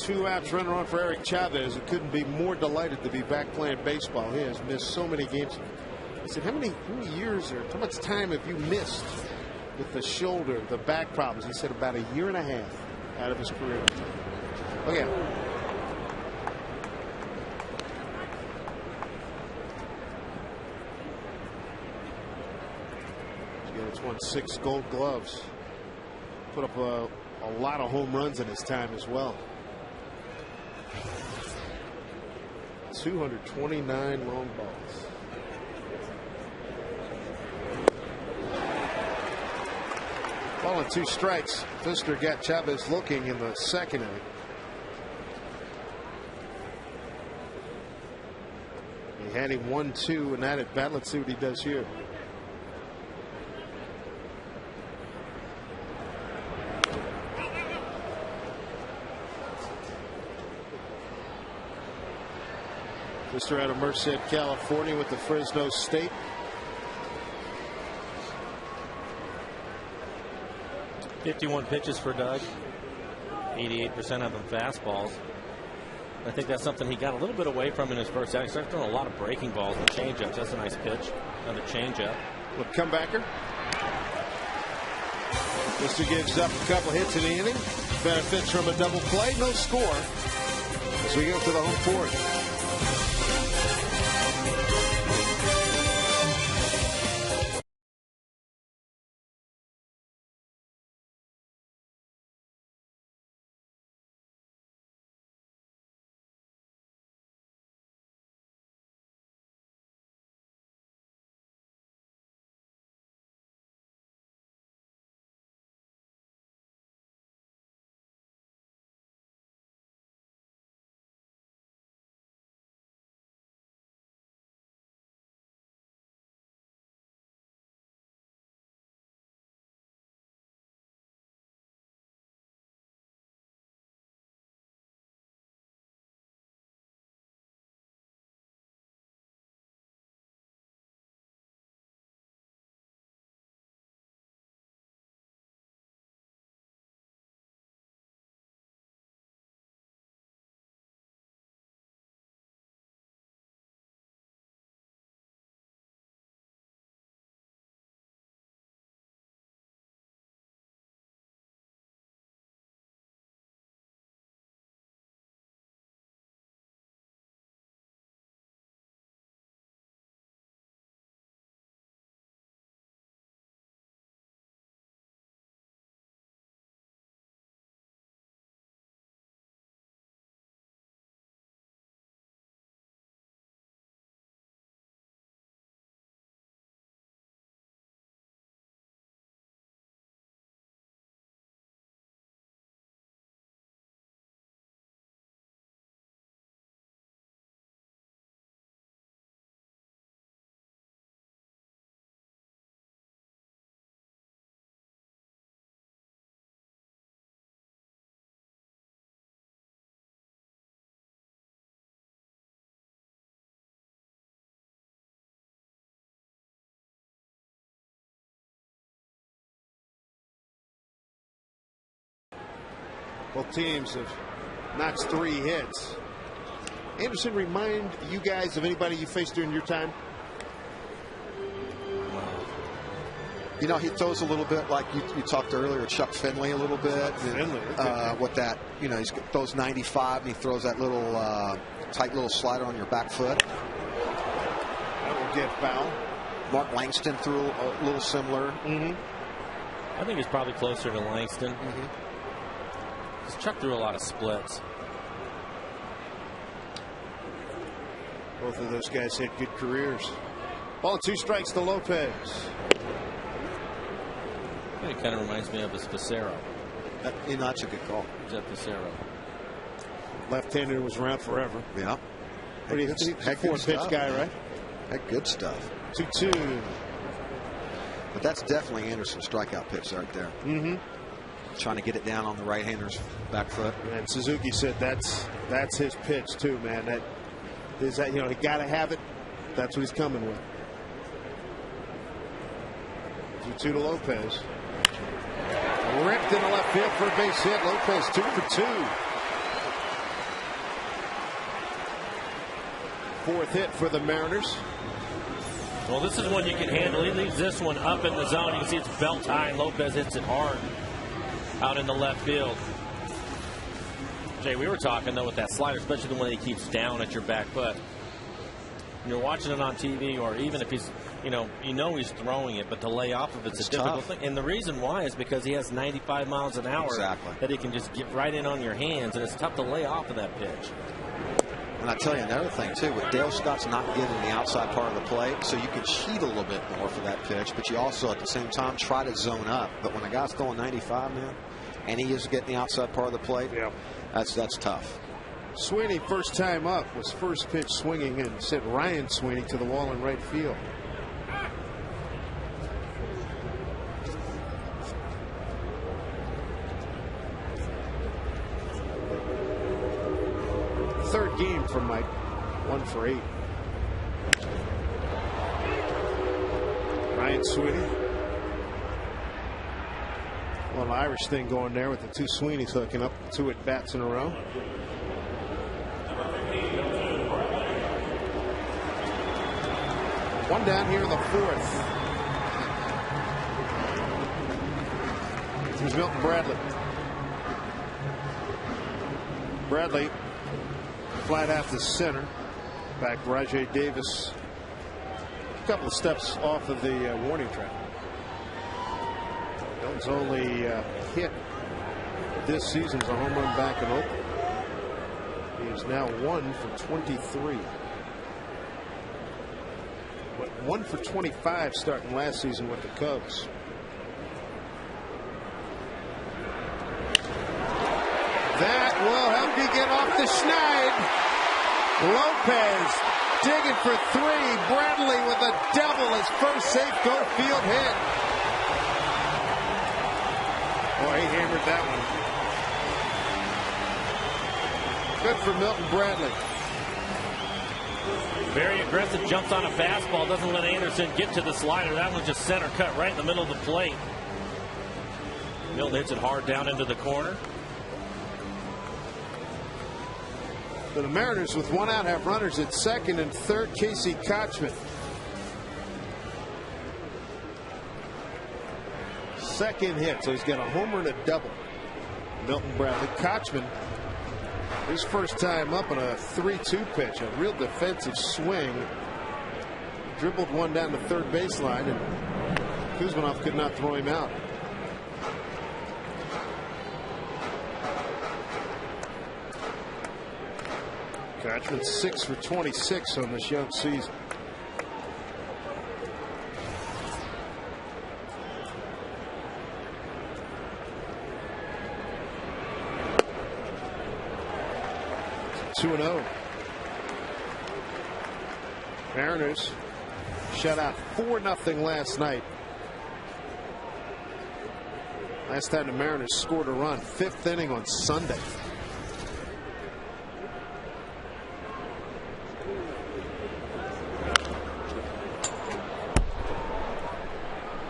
2 outs, runner on for Eric Chavez, who couldn't be more delighted to be back playing baseball. He has missed so many games. I said, how many years or how much time have you missed with the shoulder, the back problems? He said about a year and a half out of his career. Look at him. It's won 6 Gold Gloves. Put up a lot of home runs in his time as well. 229 long balls. Ball and 2 strikes. Pfister got Chavez looking in the second inning. He had him 1-2 in that at bat. Let's see what he does here. Pfister out of Merced, California with the Fresno State. .51 pitches for Doug. 88% of them fastballs. I think that's something he got a little bit away from in his first outing. He started throwing a lot of breaking balls and changeups. That's a nice pitch. Another changeup. With comebacker. Pfister gives up a couple hits in the inning. Benefits from a double play. No score as we go to the home fourth. Both teams have knocks 3 hits. Anderson, remind you guys of anybody you faced during your time? You know, he throws a little bit like you talked earlier, Chuck Finley a little bit. Finley, with that, you know, he throws 95 and he throws that little tight little slider on your back foot. That will get foul. Mark Langston threw a little similar. I think he's probably closer to Langston. Chuck threw a lot of splits. Both of those guys had good careers. Ball and 2 strikes to Lopez. It kind of reminds me of a Spacero. That's a good call. Jeff Spacero. Left-hander was around forever. Yeah. What do you think? Heck, 4-pitch guy, right? Heck, good stuff. 2-2. But that's definitely Anderson's strikeout pitch right there. Trying to get it down on the right-hander's back foot. And Suzuki said that's his pitch too, man. That is that, you know, he got to have it. That's what he's coming with. 2-2 to Lopez. Ripped in the left field for a base hit. Lopez 2 for 2. 4th hit for the Mariners. Well, this is one you can handle. He leaves this one up in the zone. You can see it's belt high, and Lopez hits it hard out in the left field. Jay, we were talking, though, with that slider, especially the one that he keeps down at your back foot. When you're watching it on TV, or even if he's, you know he's throwing it, but to lay off of it's a difficult thing. And the reason why is because he has 95 miles an hour that he can just get right in on your hands, and it's tough to lay off of that pitch. And I tell you another thing, too, with Dale Scott's not getting the outside part of the plate, so you can cheat a little bit more for that pitch, but you also, at the same time, try to zone up. But when a guy's throwing 95, man, and he is getting the outside part of the plate, that's tough. Sweeney, first time up, was first pitch swinging and sent Ryan Sweeney to the wall in right field. Third game for Mike, 1 for 8. Ryan Sweeney. A little Irish thing going there with the 2 Sweeneys hooking up, 2 at bats in a row. One down here in the 4th. Here's Milton Bradley. Bradley flat out to center. Back Rajay Davis a couple of steps off of the warning track. Milton's only hit this season is a home run back in Oakland. He is now 1 for 23. But 1 for 25 starting last season with the Cubs. That will help you get off the schneid. Lopez digging for 3. Bradley with a double, his first safe go field hit. Boy, he hammered that one. Good for Milton Bradley. Very aggressive, jumps on a fastball, doesn't let Anderson get to the slider. That one just center cut right in the middle of the plate. Milton hits it hard down into the corner. So the Mariners with 1 out have runners at second and third. Casey Kochman. Second hit, so he's got a homer and a double. Milton Bradley. Kochman, his first time up on a 3-2 pitch, a real defensive swing. Dribbled one down the third baseline, and Kuzminoff could not throw him out. Kochman 6 for 26 on this young season. It's 2-0. Mariners shut out 4-0 last night. Last time the Mariners scored a run, 5th inning on Sunday.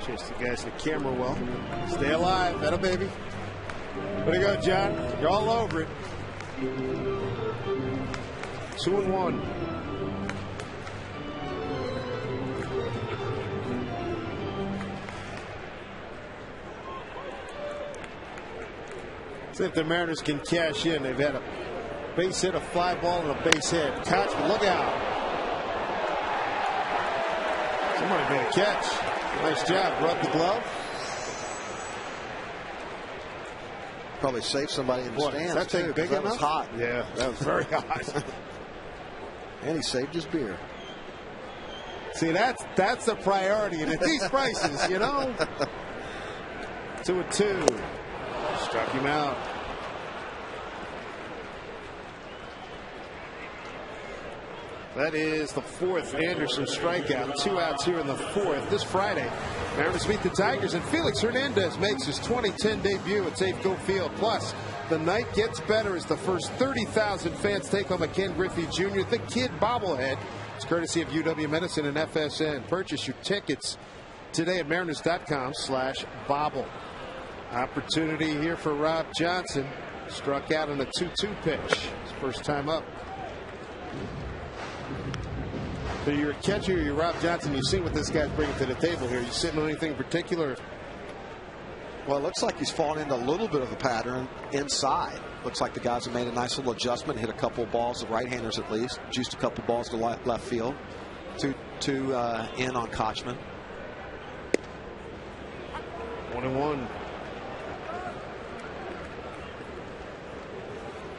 Chase the guys to camera well. Stay alive, that a baby. Way to go, John. You're all over it. 2-1. See if the Mariners can cash in. They've had a base hit, a fly ball, and a base hit. Kochman, look out. Somebody made a catch. Nice job. Rub the glove. Probably saved somebody in the stands. That thing big enough? That was hot. Yeah, that was very hot. And he saved his beer. See, that's the priority. And at these prices, you know. 2-2. Struck him out. That is the fourth Anderson strikeout. 2 outs here in the fourth. This Friday, Mariners meet the Tigers, and Felix Hernandez makes his 2010 debut at Safeco Field. Plus, the night gets better as the first 30,000 fans take on Ken Griffey Jr., the Kid bobblehead. It's courtesy of UW Medicine and FSN. Purchase your tickets today at mariners.com/bobble. Opportunity here for Rob Johnson. Struck out on a 2-2 pitch. His first time up. So you're a catcher, you're Rob Johnson. You've seen what this guy's bringing to the table here. You sitting on anything in particular? Well, it looks like he's fallen into a little bit of a pattern inside. Looks like the guys have made a nice little adjustment, hit a couple of balls, the right-handers at least, juiced a couple of balls to left field. Two in on Kochman. 1-1.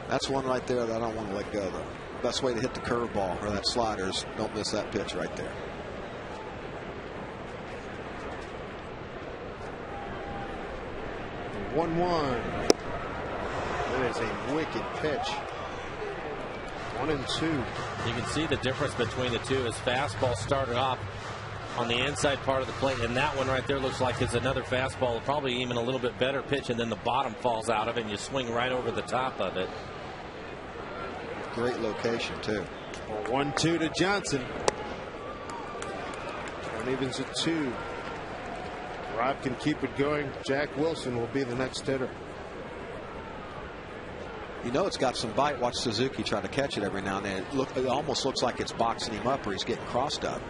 That's one right there that I don't want to let go, though. Best way to hit the curveball or that slider is don't miss that pitch right there. One. That is a wicked pitch. 1-2. You can see the difference between the two. His fastball started off on the inside part of the plate, and that one right there looks like it's another fastball, probably even a little bit better pitch, and then the bottom falls out of it and you swing right over the top of it. Great location too. 1-2 to Johnson. And evens at 2. Rob can keep it going. Jack Wilson will be the next hitter. You know it's got some bite. Watch Suzuki try to catch it every now and then. It almost looks like it's boxing him up or he's getting crossed up.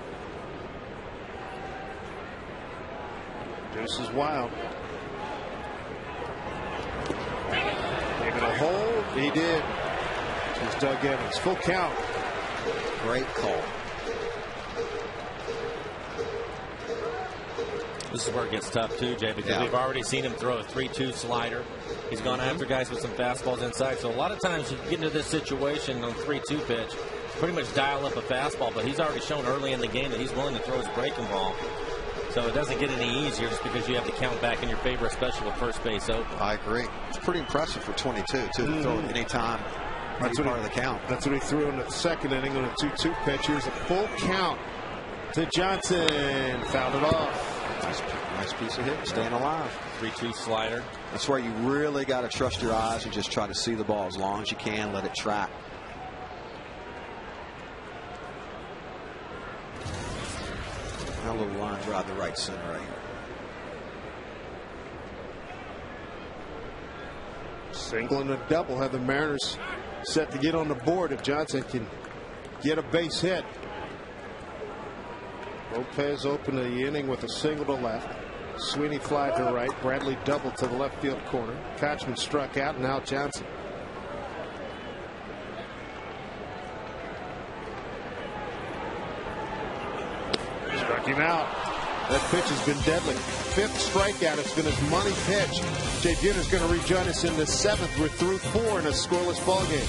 Deuce is wild. Gave it a hold. He did. Here's Doug Evans. Full count. Great call. This is where it gets tough too, Jay, because we've already seen him throw a 3-2 slider. He's gone after guys with some fastballs inside. So a lot of times you get into this situation on 3-2 pitch, pretty much dial up a fastball, but he's already shown early in the game that he's willing to throw his breaking ball. So it doesn't get any easier just because you have the count back in your favor, especially with first base open. I agree. It's pretty impressive for 22 too, to throw it anytime. That's part of the count. That's what he threw in the second inning on a 2-2 pitch. Here's a full count to Johnson. Fouled it off. Nice piece of hit. Staying alive. 3-2 slider. That's where you really got to trust your eyes and just try to see the ball as long as you can. Let it track. Now a little line drive to right center right here. Single and a double have the Mariners set to get on the board if Johnson can get a base hit. Lopez opened the inning with a single to left. Sweeney fly to right. Bradley double to the left field corner. Kochman struck out, and now Johnson. Struck him out. That pitch has been deadly. Fifth strikeout. It's been his money pitch. Jay Buhner's going to rejoin us in the seventh. We're through 4 in a scoreless ball game.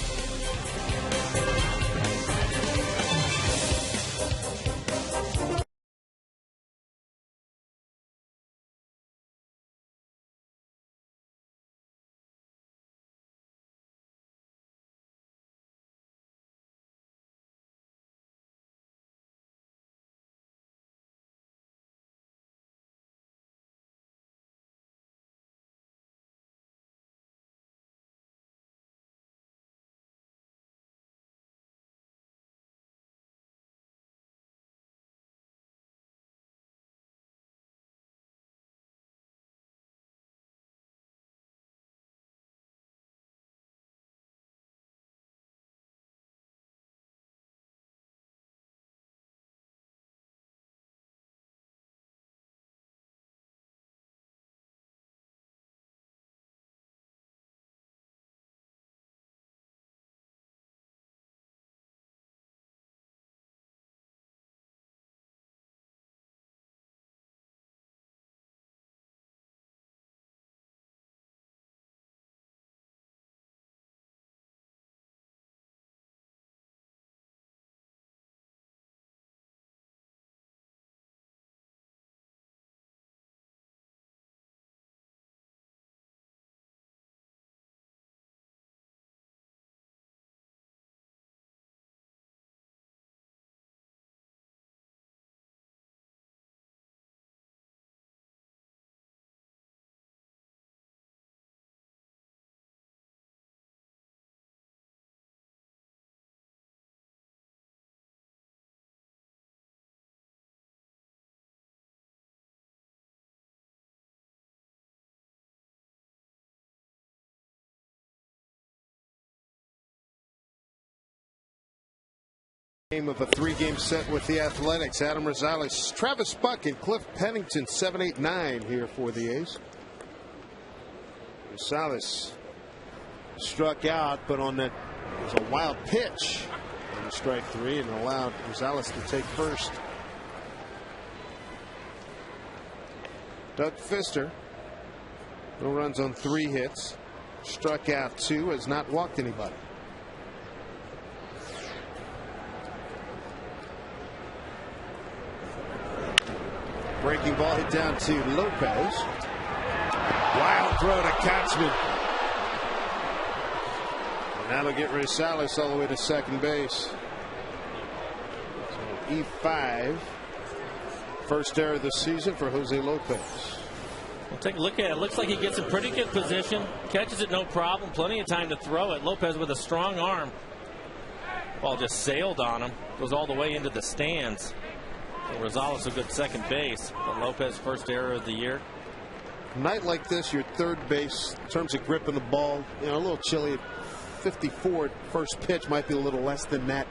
Game of a 3-game set with the Athletics. Adam Rosales, Travis Buck, and Cliff Pennington, 7, 8, 9 here for the A's. Rosales struck out, but on that was a wild pitch on the strike 3 and allowed Rosales to take first. Doug Fister, no runs on 3 hits, struck out 2, has not walked anybody. Breaking ball hit down to Lopez. Wild throw to Katzman. And that'll get Rosales all the way to second base. So E5. First error of the season for Jose Lopez. We'll take a look at it. Looks like he gets in pretty good position. Catches it no problem. Plenty of time to throw it. Lopez with a strong arm. Ball just sailed on him. Goes all the way into the stands. Rosales a good second base, but Lopez first error of the year. A night like this, your third base in terms of gripping the ball, a little chilly at 54 first pitch, might be a little less than that.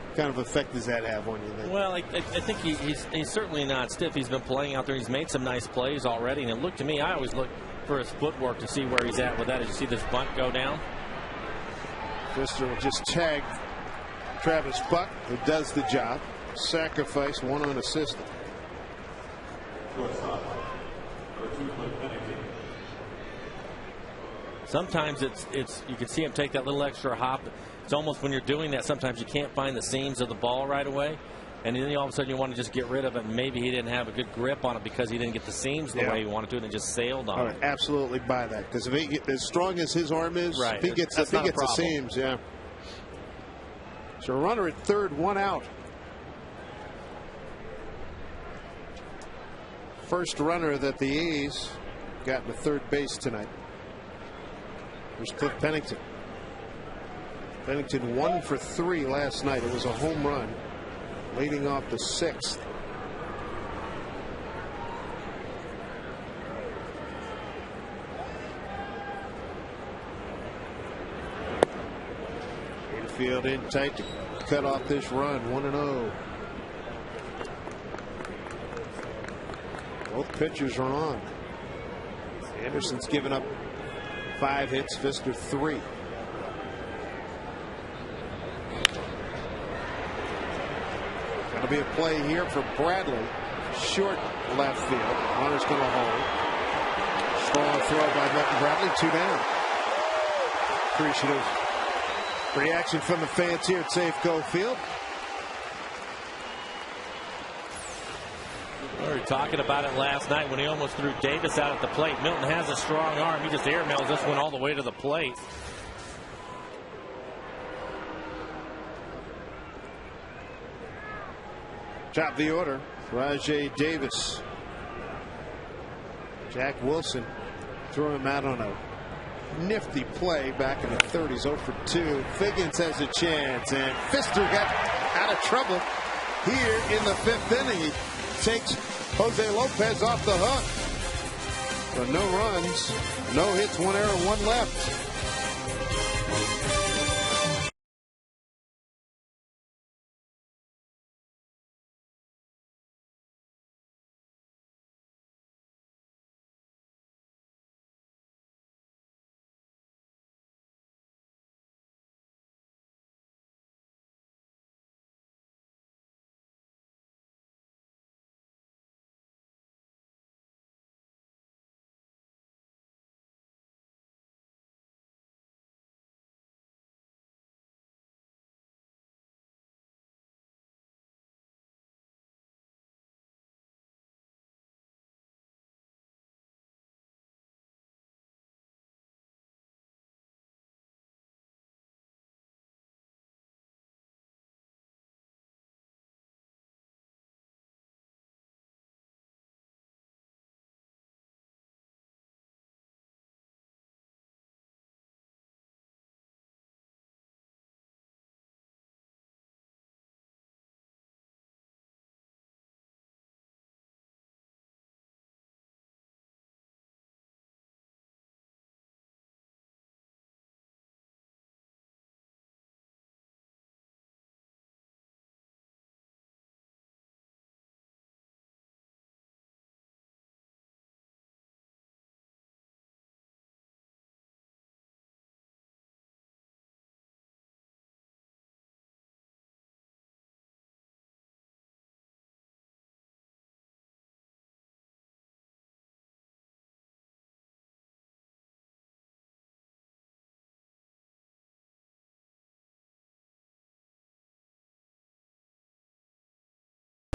What kind of effect does that have on you? Well, I think he's certainly not stiff. He's been playing out there. He's made some nice plays already, and it looked to me, I always look for his footwork to see where he's at with that. Did you see this bunt go down? Fister will just tag Travis Buck, who does the job. Sacrifice, one unassisted. Sometimes it's you can see him take that little extra hop. It's almost when you're doing that, sometimes you can't find the seams of the ball right away, and then all of a sudden you want to just get rid of it. Maybe he didn't have a good grip on it because he didn't get the seams the way he wanted to, and it just sailed on it. Absolutely buy that, because as strong as his arm is, right, if he gets the seams, yeah. So a runner at third, 1 out. First runner that the A's got to third base tonight. Here's Cliff Pennington. Pennington 1 for 3 last night. It was a home run, leading off the 6th. Infield in tight to cut off this run. 1-0. Both pitchers are on. Anderson's given up 5 hits, Fister 3. That'll be a play here for Bradley. Short left field. Runner's going to hold. Strong throw by Bradley. 2 down. Appreciative reaction from the fans here at Safeco Field. We were talking about it last night when he almost threw Davis out at the plate. Milton has a strong arm. He just airmails this one all the way to the plate. Top of the order, Rajai Davis. Jack Wilson threw him out on a nifty play back in the 30s. 0 for 2. Figgins has a chance, and Fister got out of trouble here in the 5th inning. He takes Jose Lopez off the hook. So no runs, no hits, 1 error, 1 left.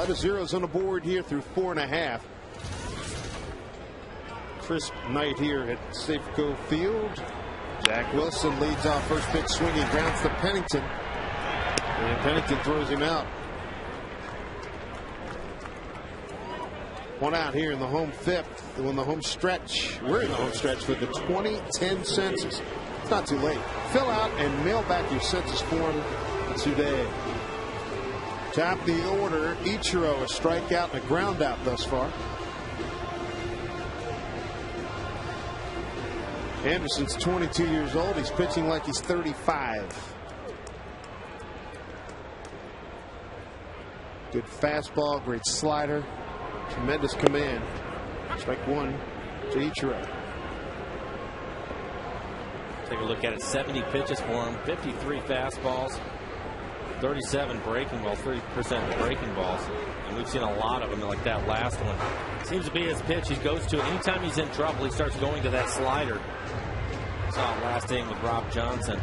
A lot of zeros on the board here through 4.5. Crisp night here at Safeco Field. Jack Wilson leads off first pitch swinging, grounds to Pennington. And Pennington throws him out. One out here in the home fifth, in the home stretch. We're in the home stretch for the 2010 census. It's not too late. Fill out and mail back your census form today. Top of the order, Ichiro, a strikeout and a ground out thus far. Anderson's 22 years old. He's pitching like he's 35. Good fastball, great slider, tremendous command. Strike one to Ichiro. Take a look at it. 70 pitches for him, 53 fastballs, 37 breaking balls, 30% breaking balls. And we've seen a lot of them like that last one. Seems to be his pitch. He goes to it. Anytime he's in trouble, he starts going to that slider. Saw it last inning with Rob Johnson.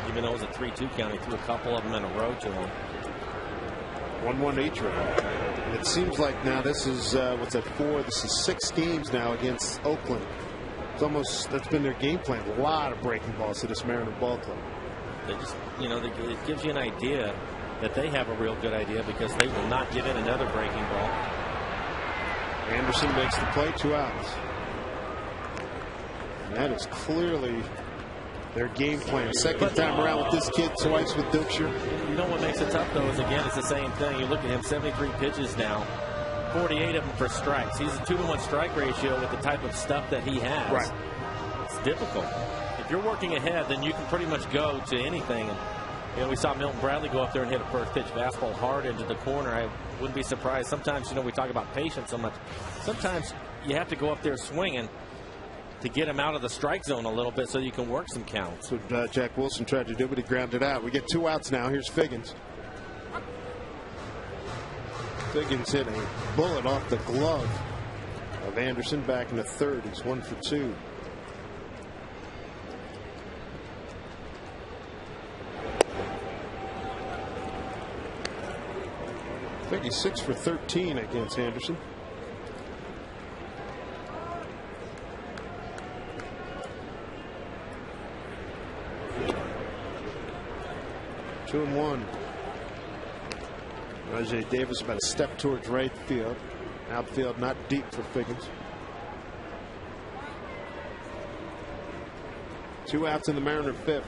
Even though it was a 3-2 count, he threw a couple of them in a row to him. 1-1 Ichiro. It seems like now this is what's that, 4? This is 6 games now against Oakland. It's almost, that's been their game plan. A lot of breaking balls to this Mariner ball club. They just, it gives you an idea that they have a real good idea because they will not give in another breaking ball. Anderson makes the play, 2 outs. And that is clearly their game plan. Second time around with this kid, twice with Dukeshire. You know what makes it tough, though, is again, it's the same thing. You look at him, 73 pitches now, 48 of them for strikes. He's a 2-to-1 strike ratio with the type of stuff that he has. Right. It's difficult. If you're working ahead, then you can pretty much go to anything. And, we saw Milton Bradley go up there and hit a first pitch fastball hard into the corner. I wouldn't be surprised. Sometimes, we talk about patience so much. Sometimes you have to go up there swinging to get him out of the strike zone a little bit so you can work some counts. That's what Jack Wilson tried to do, but he grounded out. We get 2 outs now. Here's Figgins. Figgins hit a bullet off the glove of Anderson back in the third. He's 1 for 2. I think he's 6 for 13 against Anderson. Two and one. Rajay Davis about a step towards right field. Outfield not deep for Figgins. 2 outs in the Mariner fifth.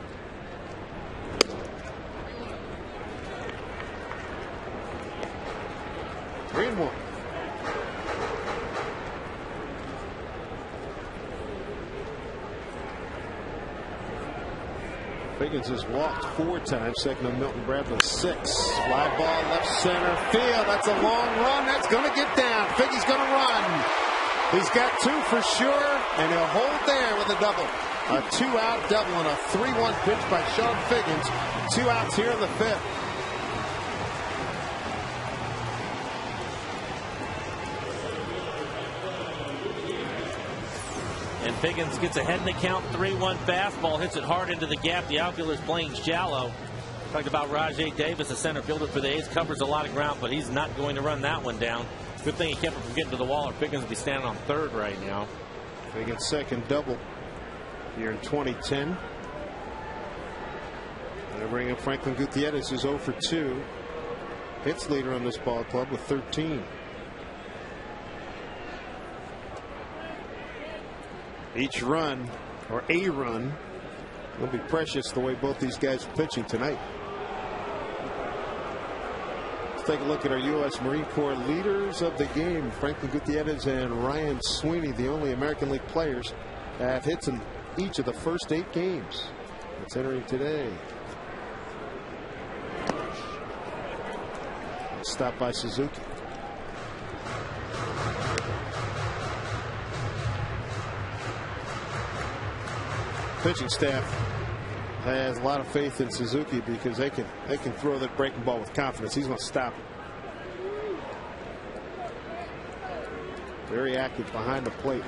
Three and one. Figgins has walked 4 times, second to Milton Bradley 6. Fly ball left center field. That's a long run. That's going to get down. Figgy's going to run. He's got 2 for sure, and he'll hold there with a double. A 2-out double and a 3-1 pitch by Sean Figgins. 2 outs here in the fifth. And Figgins gets ahead in the count. 3-1 fastball, hits it hard into the gap. The outfielder's playing shallow. Talked about Rajay Davis, a center fielder for the A's, covers a lot of ground, but he's not going to run that one down. Good thing he kept it from getting to the wall, or Figgins would be standing on third right now. Figgins' second double here in 2010. And they bring up Franklin Gutierrez, who's 0 for 2. Hits leader on this ball club with 13. Each run, or a run, will be precious the way both these guys are pitching tonight. Let's take a look at our U.S. Marine Corps leaders of the game. Franklin Gutierrez and Ryan Sweeney, the only American League players, have hits in each of the first 8 games. That's entering today. Stopped by Suzuki. Pitching staff has a lot of faith in Suzuki because they can throw that breaking ball with confidence. He's going to stop it. Very active behind the plate.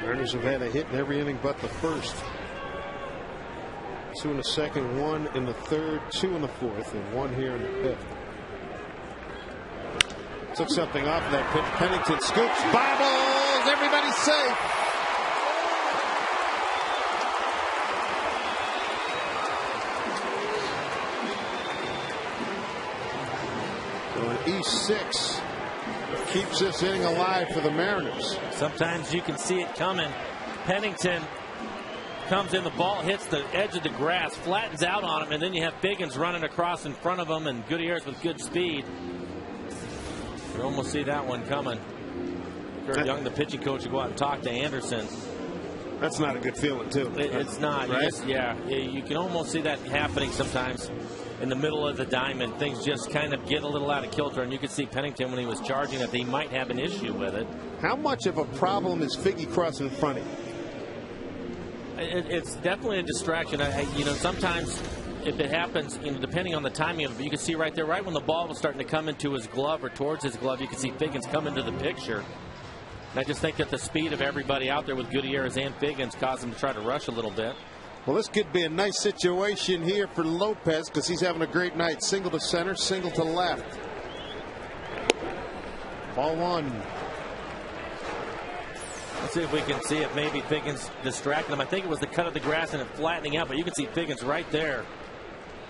Mariners have had a hit in every inning but the first. 2 in the second, 1 in the third, 2 in the fourth, and 1 here in the fifth. Took something off of that pitch. Pennington scoops, bobbles, everybody's safe. So an E6 keeps this inning alive for the Mariners. Sometimes you can see it coming. Pennington comes in, the ball hits the edge of the grass, flattens out on him, and then you have Figgins running across in front of him, and Gutierrez with good speed. You almost see that one coming. Kurt Young, the pitching coach, will go out and talk to Anderson. That's not a good feeling, too. It's not. Right? You can almost see that happening sometimes in the middle of the diamond. Things just kind of get a little out of kilter, and you could see Pennington when he was charging that he might have an issue with it. How much of a problem is Figgy crossing in front of you? It's definitely a distraction. Sometimes if it happens, depending on the timing of it, you can see right there, right when the ball was starting to come into his glove or towards his glove, you can see Figgins come into the picture. And I just think that the speed of everybody out there with Gutierrez and Figgins caused him to try to rush a little bit. Well, this could be a nice situation here for Lopez because he's having a great night. Single to center, single to left. Ball 1. Let's see if we can see if maybe Figgins distracted him. I think it was the cut of the grass and it flattening out, but you can see Figgins right there.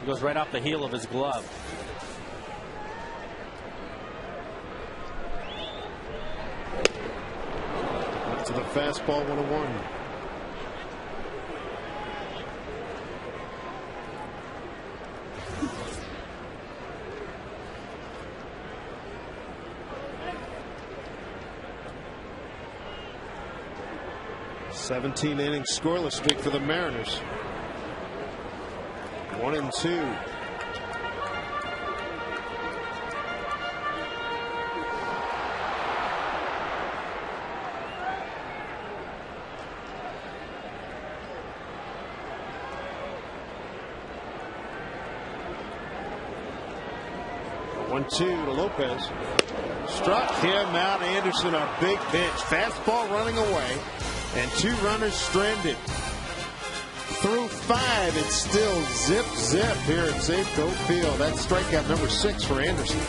He goes right off the heel of his glove. Up to the fastball, 1-1. Inning scoreless streak for the Mariners. 1-2. To Lopez. Struck him out. Anderson, a big pitch. Fastball running away. And 2 runners stranded. Through 5, it's still zip here at Safeco Field. That's strikeout number 6 for Anderson.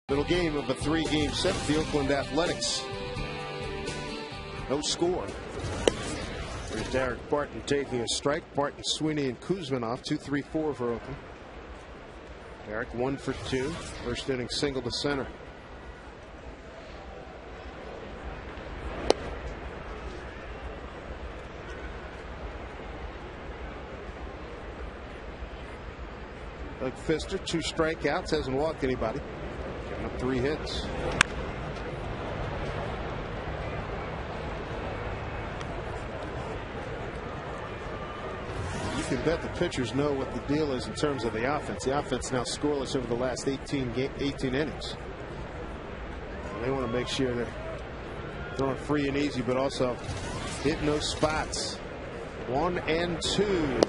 Little game of a 3-game set for the Oakland Athletics. No score. There's Derek Barton taking a strike. Barton, Sweeney, and Kuzman off. 2-3-4 for Oakland. Derek 1 for 2. First inning single to center. Doug Fister, 2 strikeouts, hasn't walked anybody. Giving up 3 hits. can bet the pitchers know what the deal is in terms of the offense. The offense now scoreless over the last 18 innings. They want to make sure they're throwing free and easy, but also hitting those spots. 1 and 2.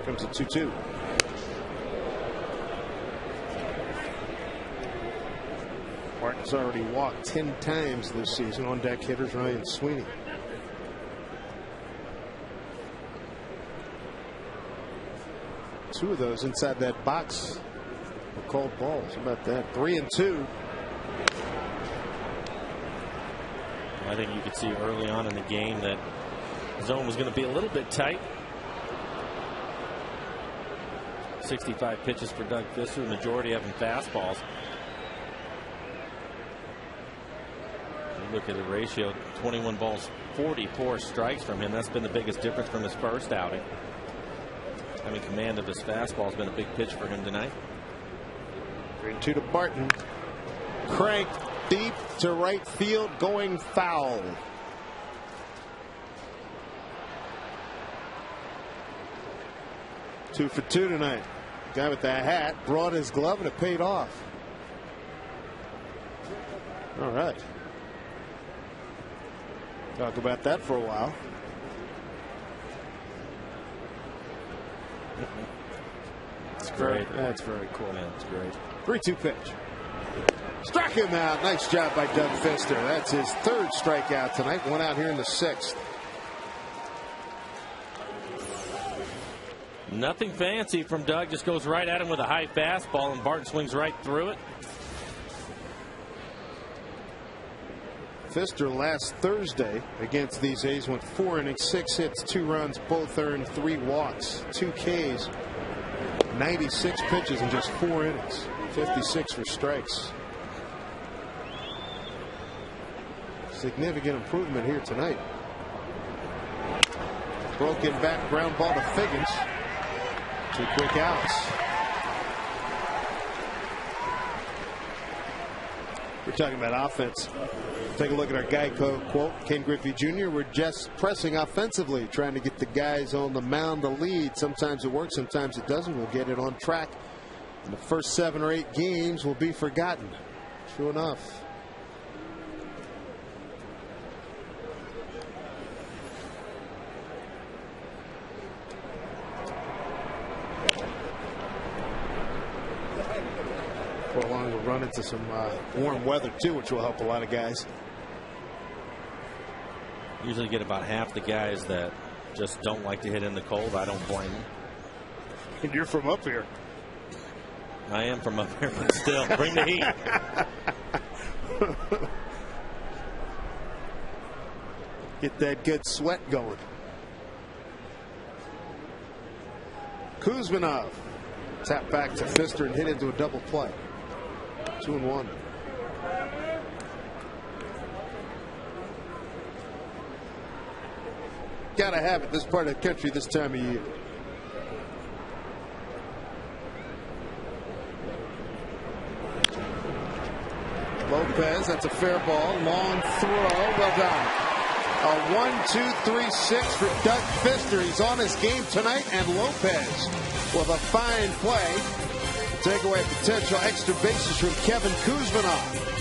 Comes a 2-2. Martin's already walked 10 times this season. On deck hitters Ryan Sweeney. Two of those inside that box were called balls. How about that? 3 and 2. I think you could see early on in the game that the zone was going to be a little bit tight. 65 pitches for Doug Fister, the majority of them fastballs. You look at the ratio, 21 balls, 44 strikes from him. That's been the biggest difference from his first outing. Having command of his fastball has been a big pitch for him tonight. 3-2 to Barton. Cranked deep to right field, going foul. Two for two tonight. Guy with the hat brought his glove and it paid off. All right. Talk about that for a while. It's great. That's very cool. Man, it's great. 3-2 pitch. Struck him out. Nice job by Doug Fister. That's his third strikeout tonight. One out here in the 6th. Nothing fancy from Doug. Just goes right at him with a high fastball, and Barton swings right through it. Fister last Thursday against these A's went 4 innings, 6 hits, 2 runs, both earned, 3 walks, 2 Ks, 96 pitches in just 4 innings, 56 for strikes. Significant improvement here tonight. Broken back ground ball to Figgins. 2 quick outs. We're talking about offense. Take a look at our Geico quote. Ken Griffey Jr. We're just pressing offensively, trying to get the guys on the mound to lead. Sometimes it works, sometimes it doesn't. We'll get it on track. And the first 7 or 8 games will be forgotten. True enough. Before long, we'll run into some warm weather too, which will help a lot of guys. Usually get about half the guys that just don't like to hit in the cold. I don't blame them. And you're from up here. I am from up here, but still, bring the heat. Get that good sweat going. Kuzminov tap back to Fister and hit into a double play. 2-1. Gotta have it this part of the country this time of year. Lopez, that's a fair ball. Long throw. Well done. A 1-2-3-6 for Doug Fister. He's on his game tonight, and Lopez with a fine play. Take away potential extra bases from Kevin Kuzminov.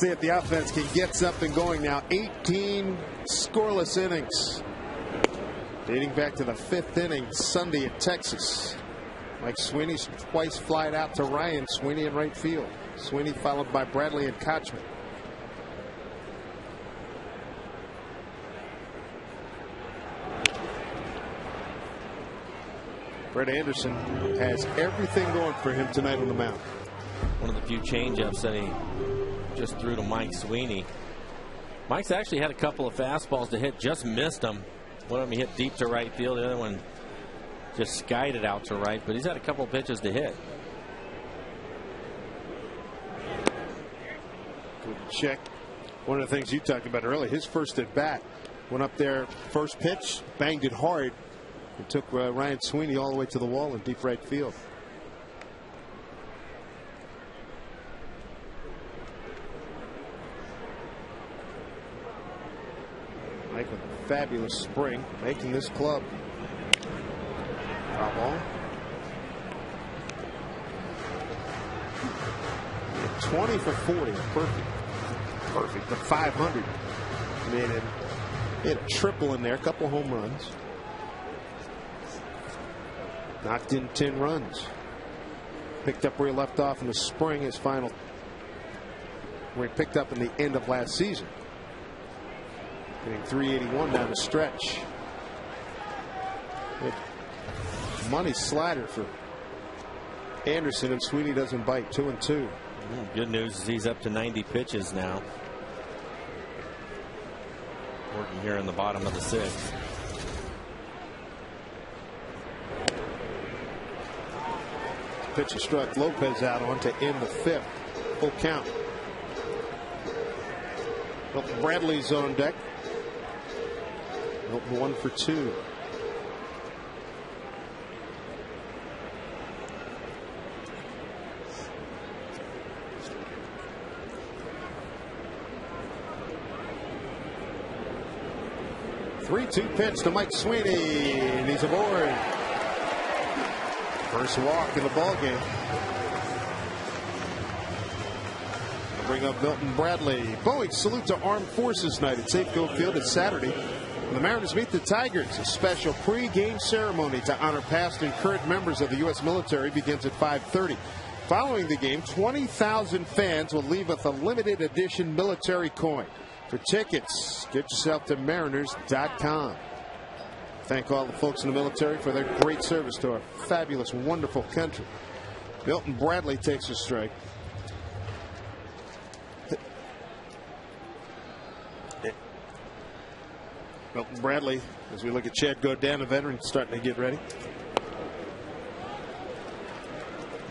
see if the offense can get something going now. 18 scoreless innings, dating back to the 5th inning Sunday at Texas. Mike Sweeney's twice flied out to Ryan. Sweeney in right field. Sweeney followed by Bradley and Kochman. Brett Anderson has everything going for him tonight on the mound. One of the few changeups that he just threw to Mike Sweeney. Mike's actually had a couple of fastballs to hit, just missed them. One of them he hit deep to right field, the other one just skied it out to right, but he's had a couple of pitches to hit. Good check. One of the things you talked about earlier, his first at bat, went up there, first pitch, banged it hard. It took Ryan Sweeney all the way to the wall in deep right field. Mike with a fabulous spring, making this club. Foul ball. 20 for 40, perfect. The 500. He had a triple in there, a couple home runs. Knocked in 10 runs. Picked up where he left off in the spring, his final, where he picked up in the end of last season. Getting 381 down the stretch. Good money slider for Anderson, and Sweeney doesn't bite. 2-2. Good news is he's up to 90 pitches now. Working here in the bottom of the 6th. Pitch struck Lopez out on to end the 5th. Full count. Milton Bradley's on deck. Milton 1 for 2. Three-two pitch to Mike Sweeney, and he's aboard. First walk in the ball game. Bring up Milton Bradley. Boeing salute to Armed Forces Night at Safeco Field. It's Saturday. The Mariners meet the Tigers. A special pre-game ceremony to honor past and current members of the U.S. military begins at 5:30. Following the game, 20,000 fans will leave with a limited edition military coin. For tickets, get yourself to mariners.com. Thank all the folks in the military for their great service to our fabulous, wonderful country. Milton Bradley takes a strike. Milton Bradley, as we look at Chad Godin, a veteran, starting to get ready.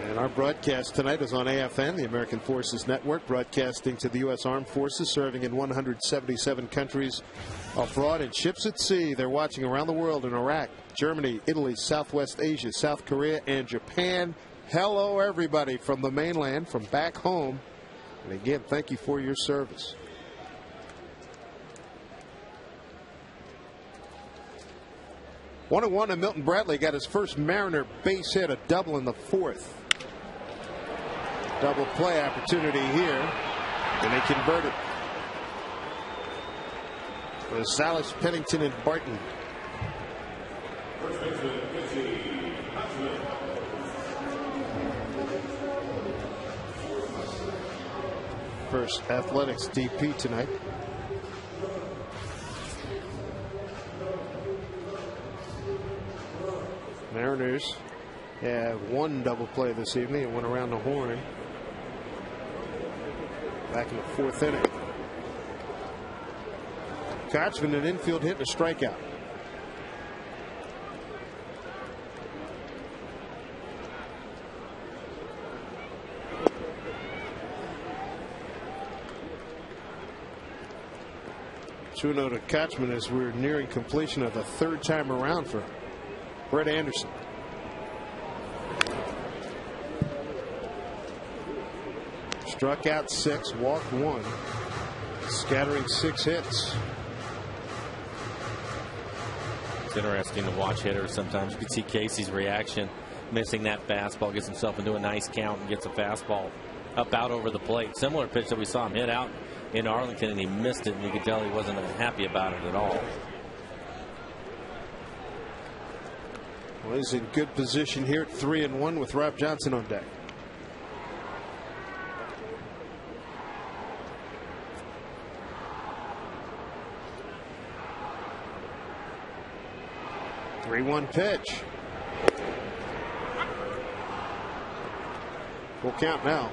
And our broadcast tonight is on AFN, the American Forces Network, broadcasting to the U.S. Armed Forces, serving in 177 countries abroad and ships at sea. They're watching around the world in Iraq, Germany, Italy, Southwest Asia, South Korea, and Japan. Hello, everybody from the mainland, from back home. And again, thank you for your service. One and one, and Milton Bradley got his first Mariner base hit, a double in the 4th. Double play opportunity here, and they convert it. Rosales, Pennington, and Barton. First Athletics DP tonight. Mariners have one double play this evening and went around the horn. Back in the 4th inning. Kochman, an infield hit and a strikeout. Two-0 to Kochman as we're nearing completion of the 3rd time around for Brett Anderson. Struck out 6, walked 1, scattering 6 hits. It's interesting to watch hitters sometimes. You can see Casey's reaction, missing that fastball, gets himself into a nice count and gets a fastball up out over the plate. Similar pitch that we saw him hit out in Arlington, and he missed it, and you could tell he wasn't happy about it at all. Well, he's in good position here at 3-1 with Rob Johnson on deck. Three-one pitch. Full count now.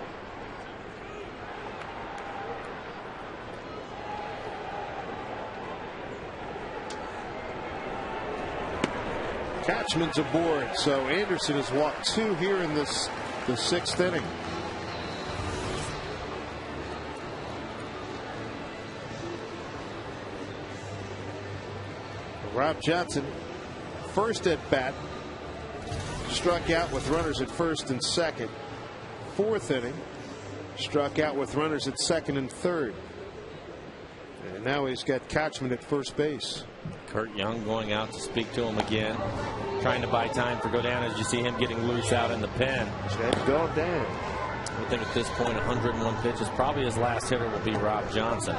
Catchman's aboard, so Anderson has walked 2 here in the 6th inning. Rob Johnson, first at bat, struck out with runners at first and second. 4th inning, struck out with runners at second and third. And now he's got Catchman at first base. Kurt Young going out to speak to him again, trying to buy time for Godin as you see him getting loose out in the pen. Godin. I think at this point 101 pitches, probably his last hitter will be Rob Johnson.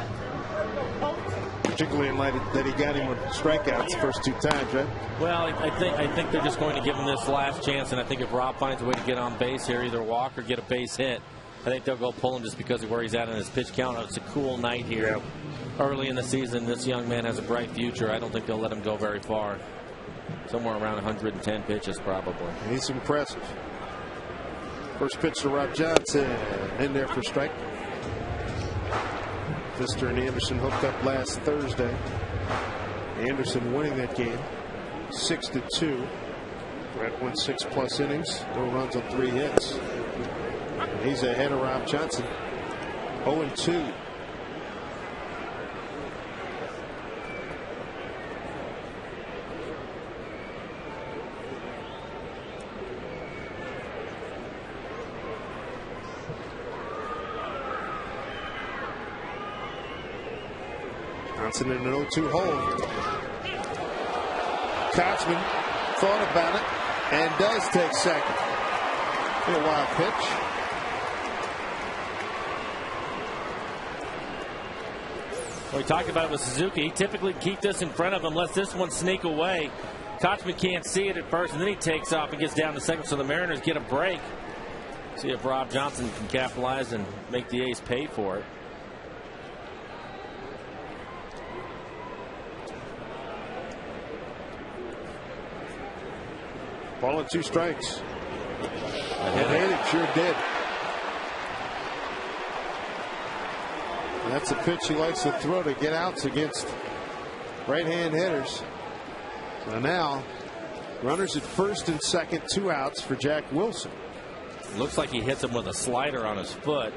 Particularly in light of that he got him with strikeouts the first 2 times, right? Well, I think they're just going to give him this last chance, and I think if Rob finds a way to get on base here, either walk or get a base hit, I think they'll go pull him just because of where he's at in his pitch count. It's a cool night here. Yep. Early in the season, this young man has a bright future. I don't think they'll let him go very far. Somewhere around 110 pitches, probably. He's impressive. First pitch to Rob Johnson, in there for strike. Pfister and Anderson hooked up last Thursday. Anderson winning that game 6-2. Brett went 6+ innings, no runs on 3 hits. And he's ahead of Rob Johnson, 0-2. Johnson in an 0-2 hole. Kochman thought about it and does take second. A wild pitch. Well, we talked about it with Suzuki. He typically keep this in front of him, lets this one sneak away. Kochman can't see it at first, and then he takes off and gets down to second, so the Mariners get a break. See if Rob Johnson can capitalize and make the A's pay for it. Ball and 2 strikes. It hit it, sure did. And that's a pitch he likes to throw to get outs against right-hand hitters. So now, runners at first and second, 2 outs for Jack Wilson. Looks like he hits him with a slider on his foot.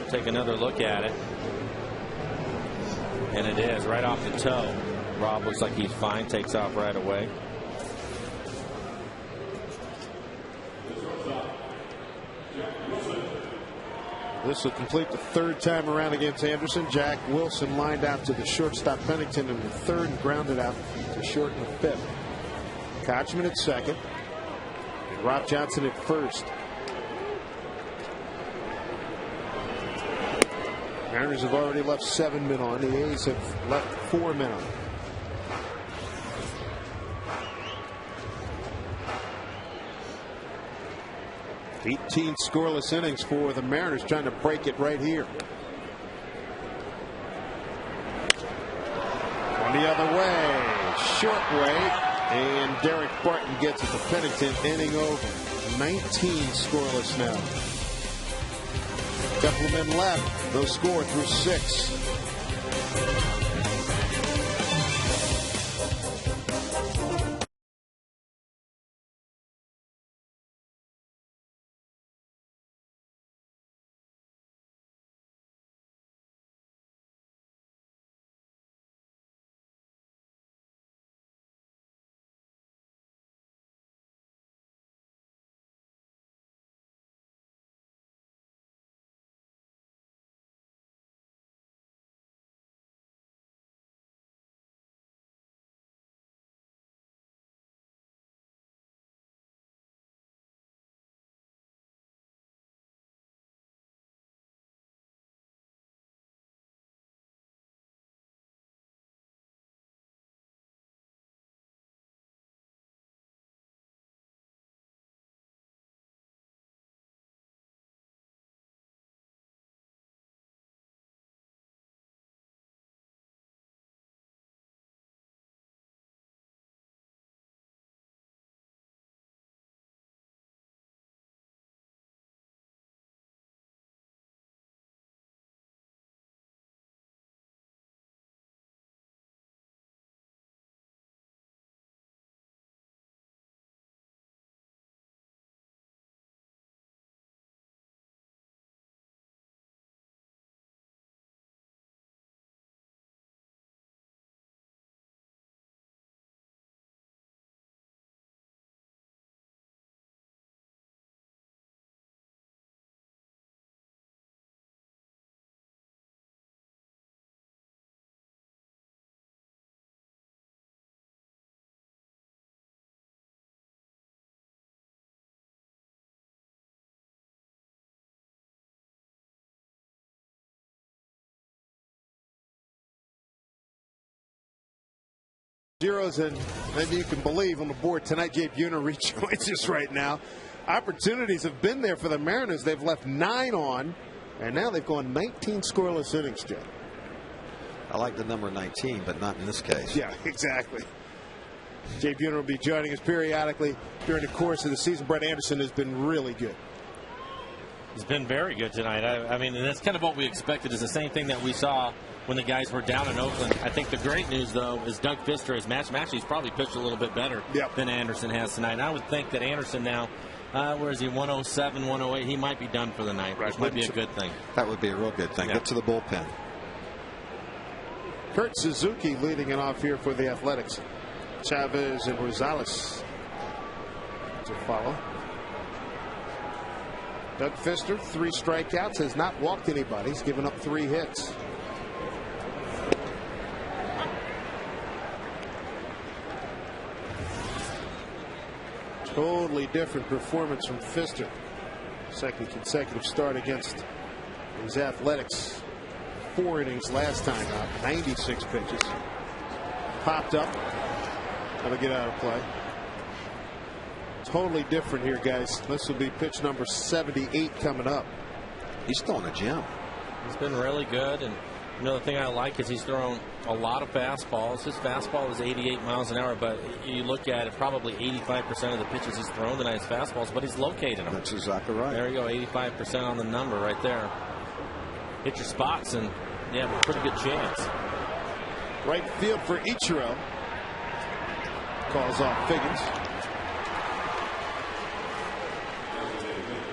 Take another look at it. And it is right off the toe. Rob looks like he's fine, takes off right away. This will complete the 3rd time around against Anderson. Jack Wilson lined out to the shortstop Pennington in the 3rd and grounded out to short in the 5th. Kochman at second. And Rob Johnson at first. Mariners have already left 7 men on. The A's have left 4 men on. $18 scoreless innings for the Mariners, trying to break it right here. On the other way, short way, and Derek Barton gets it to Pennington, inning over. 19 scoreless now. Couple of men left. They'll score through 6. zeros, and maybe you can believe on the board tonight. Jay Buhner rejoins us right now. Opportunities have been there for the Mariners. They've left 9 on, and now they've gone 19 scoreless innings, Jay. I like the number 19, but not in this case. Yeah, exactly. Jay Buhner will be joining us periodically during the course of the season. Brett Anderson has been really good. He's been very good tonight. I mean, and that's kind of what we expected. Is the same thing that we saw when the guys were down in Oakland. I think the great news, though, is Doug Fister has matched. Actually, he's probably pitched a little bit better than Anderson has tonight. And I would think that Anderson now, where is he, 107, 108, he might be done for the night, which might be a good thing. That would be a real good thing. Get to the bullpen. Kurt Suzuki leading it off here for the Athletics. Chavez and Rosales to follow. Doug Fister, 3 strikeouts, has not walked anybody. He's given up 3 hits. Totally different performance from Fister. Second consecutive start against his Athletics. 4 innings last time out, 96 pitches. Popped up. That'll get out of play. Totally different here, guys. This will be pitch number 78 coming up. He's throwing a gem. He's been really good, and another thing I like is he's thrown a lot of fastballs. His fastball is 88 miles an hour, but you look at it, probably 85% of the pitches he's thrown tonight is fastballs, but he's located them. That's exactly right. There you go, 85% on the number right there. Hit your spots, and you have a pretty good chance. Right field for Ichiro. Calls off Figgins.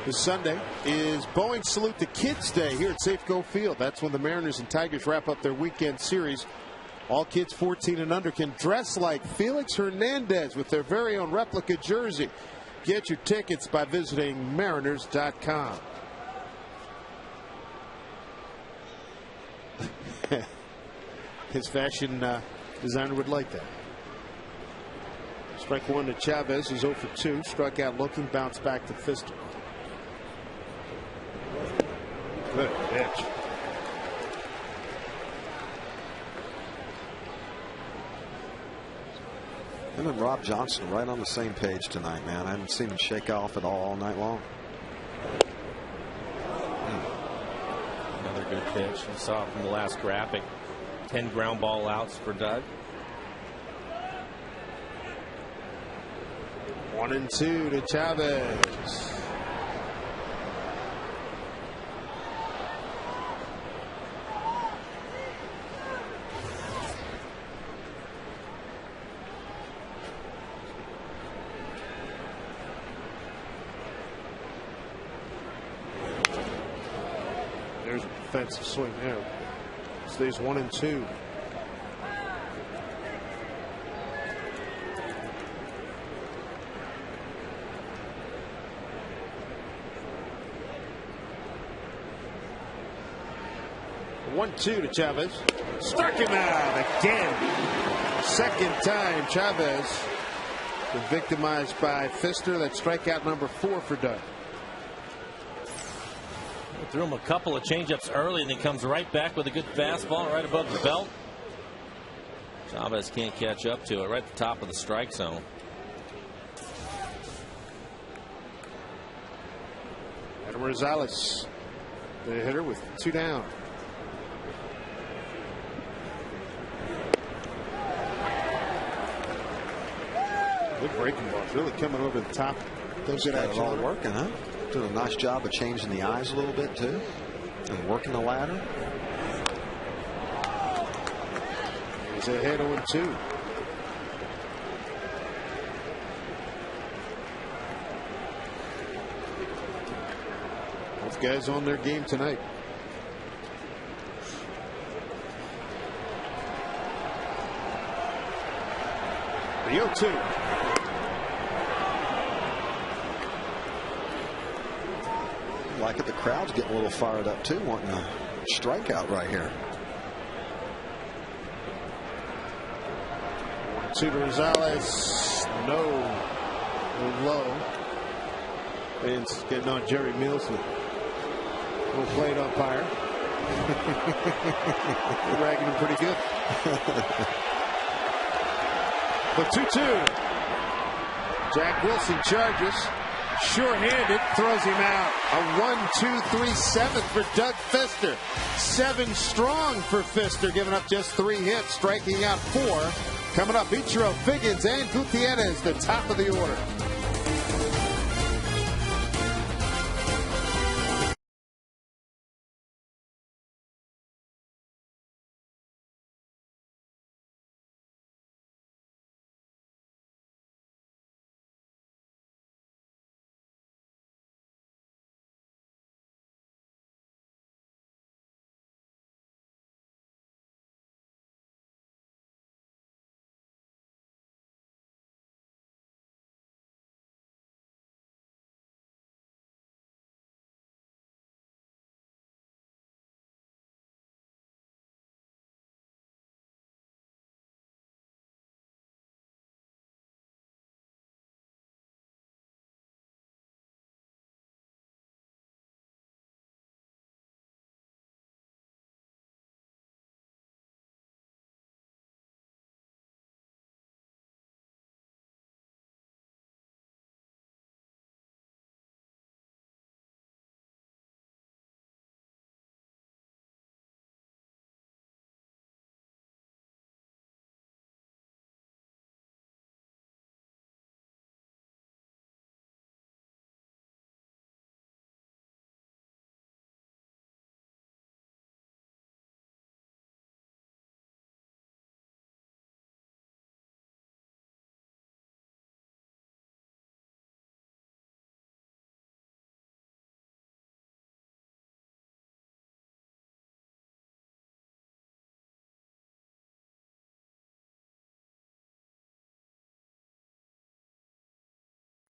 This Sunday is Boeing Salute the Kids Day here at Safeco Field. That's when the Mariners and Tigers wrap up their weekend series. All kids 14 and under can dress like Felix Hernandez with their very own replica jersey. Get your tickets by visiting Mariners.com. His fashion designer would like that. Strike 1 to Chavez, who's 0 for 2. Struck out looking, bounced back to Fister. Good pitch. Him and Rob Johnson right on the same page tonight, man. I haven't seen him shake off at all night long. Another good pitch. You saw it from the last graphic. 10 ground ball outs for Doug. 1-2 to Chavez. There's a defensive swing there. Stays 1-2. One-two to Chavez. Struck him out again. Second time Chavez been victimized by Fister. That's strikeout number 4 for Doug. Threw him a couple of changeups early, and then comes right back with a good fastball right above the belt. Chavez can't catch up to it. Right at the top of the strike zone. Adam Rosales, the hitter, with 2 down. Good breaking balls, really coming over the top. Those guys all working, huh? Doing a nice job of changing the eyes a little bit too, and working the ladder. He's ahead 0-2. Both guys on their game tonight. The 0-2. Like it, the crowd's getting a little fired up too, wanting a strikeout right here. 1-2 to Rosales. No. Low. It's getting on Jerry Mills. Little plate umpire. Ragging him pretty good. The 2-2. Jack Wilson charges. Sure-handed, throws him out. A 1-2-3-7 for Doug Fister. 7 strong for Fister, giving up just 3 hits, striking out 4. Coming up, Ichiro, Figgins, and Gutierrez, the top of the order.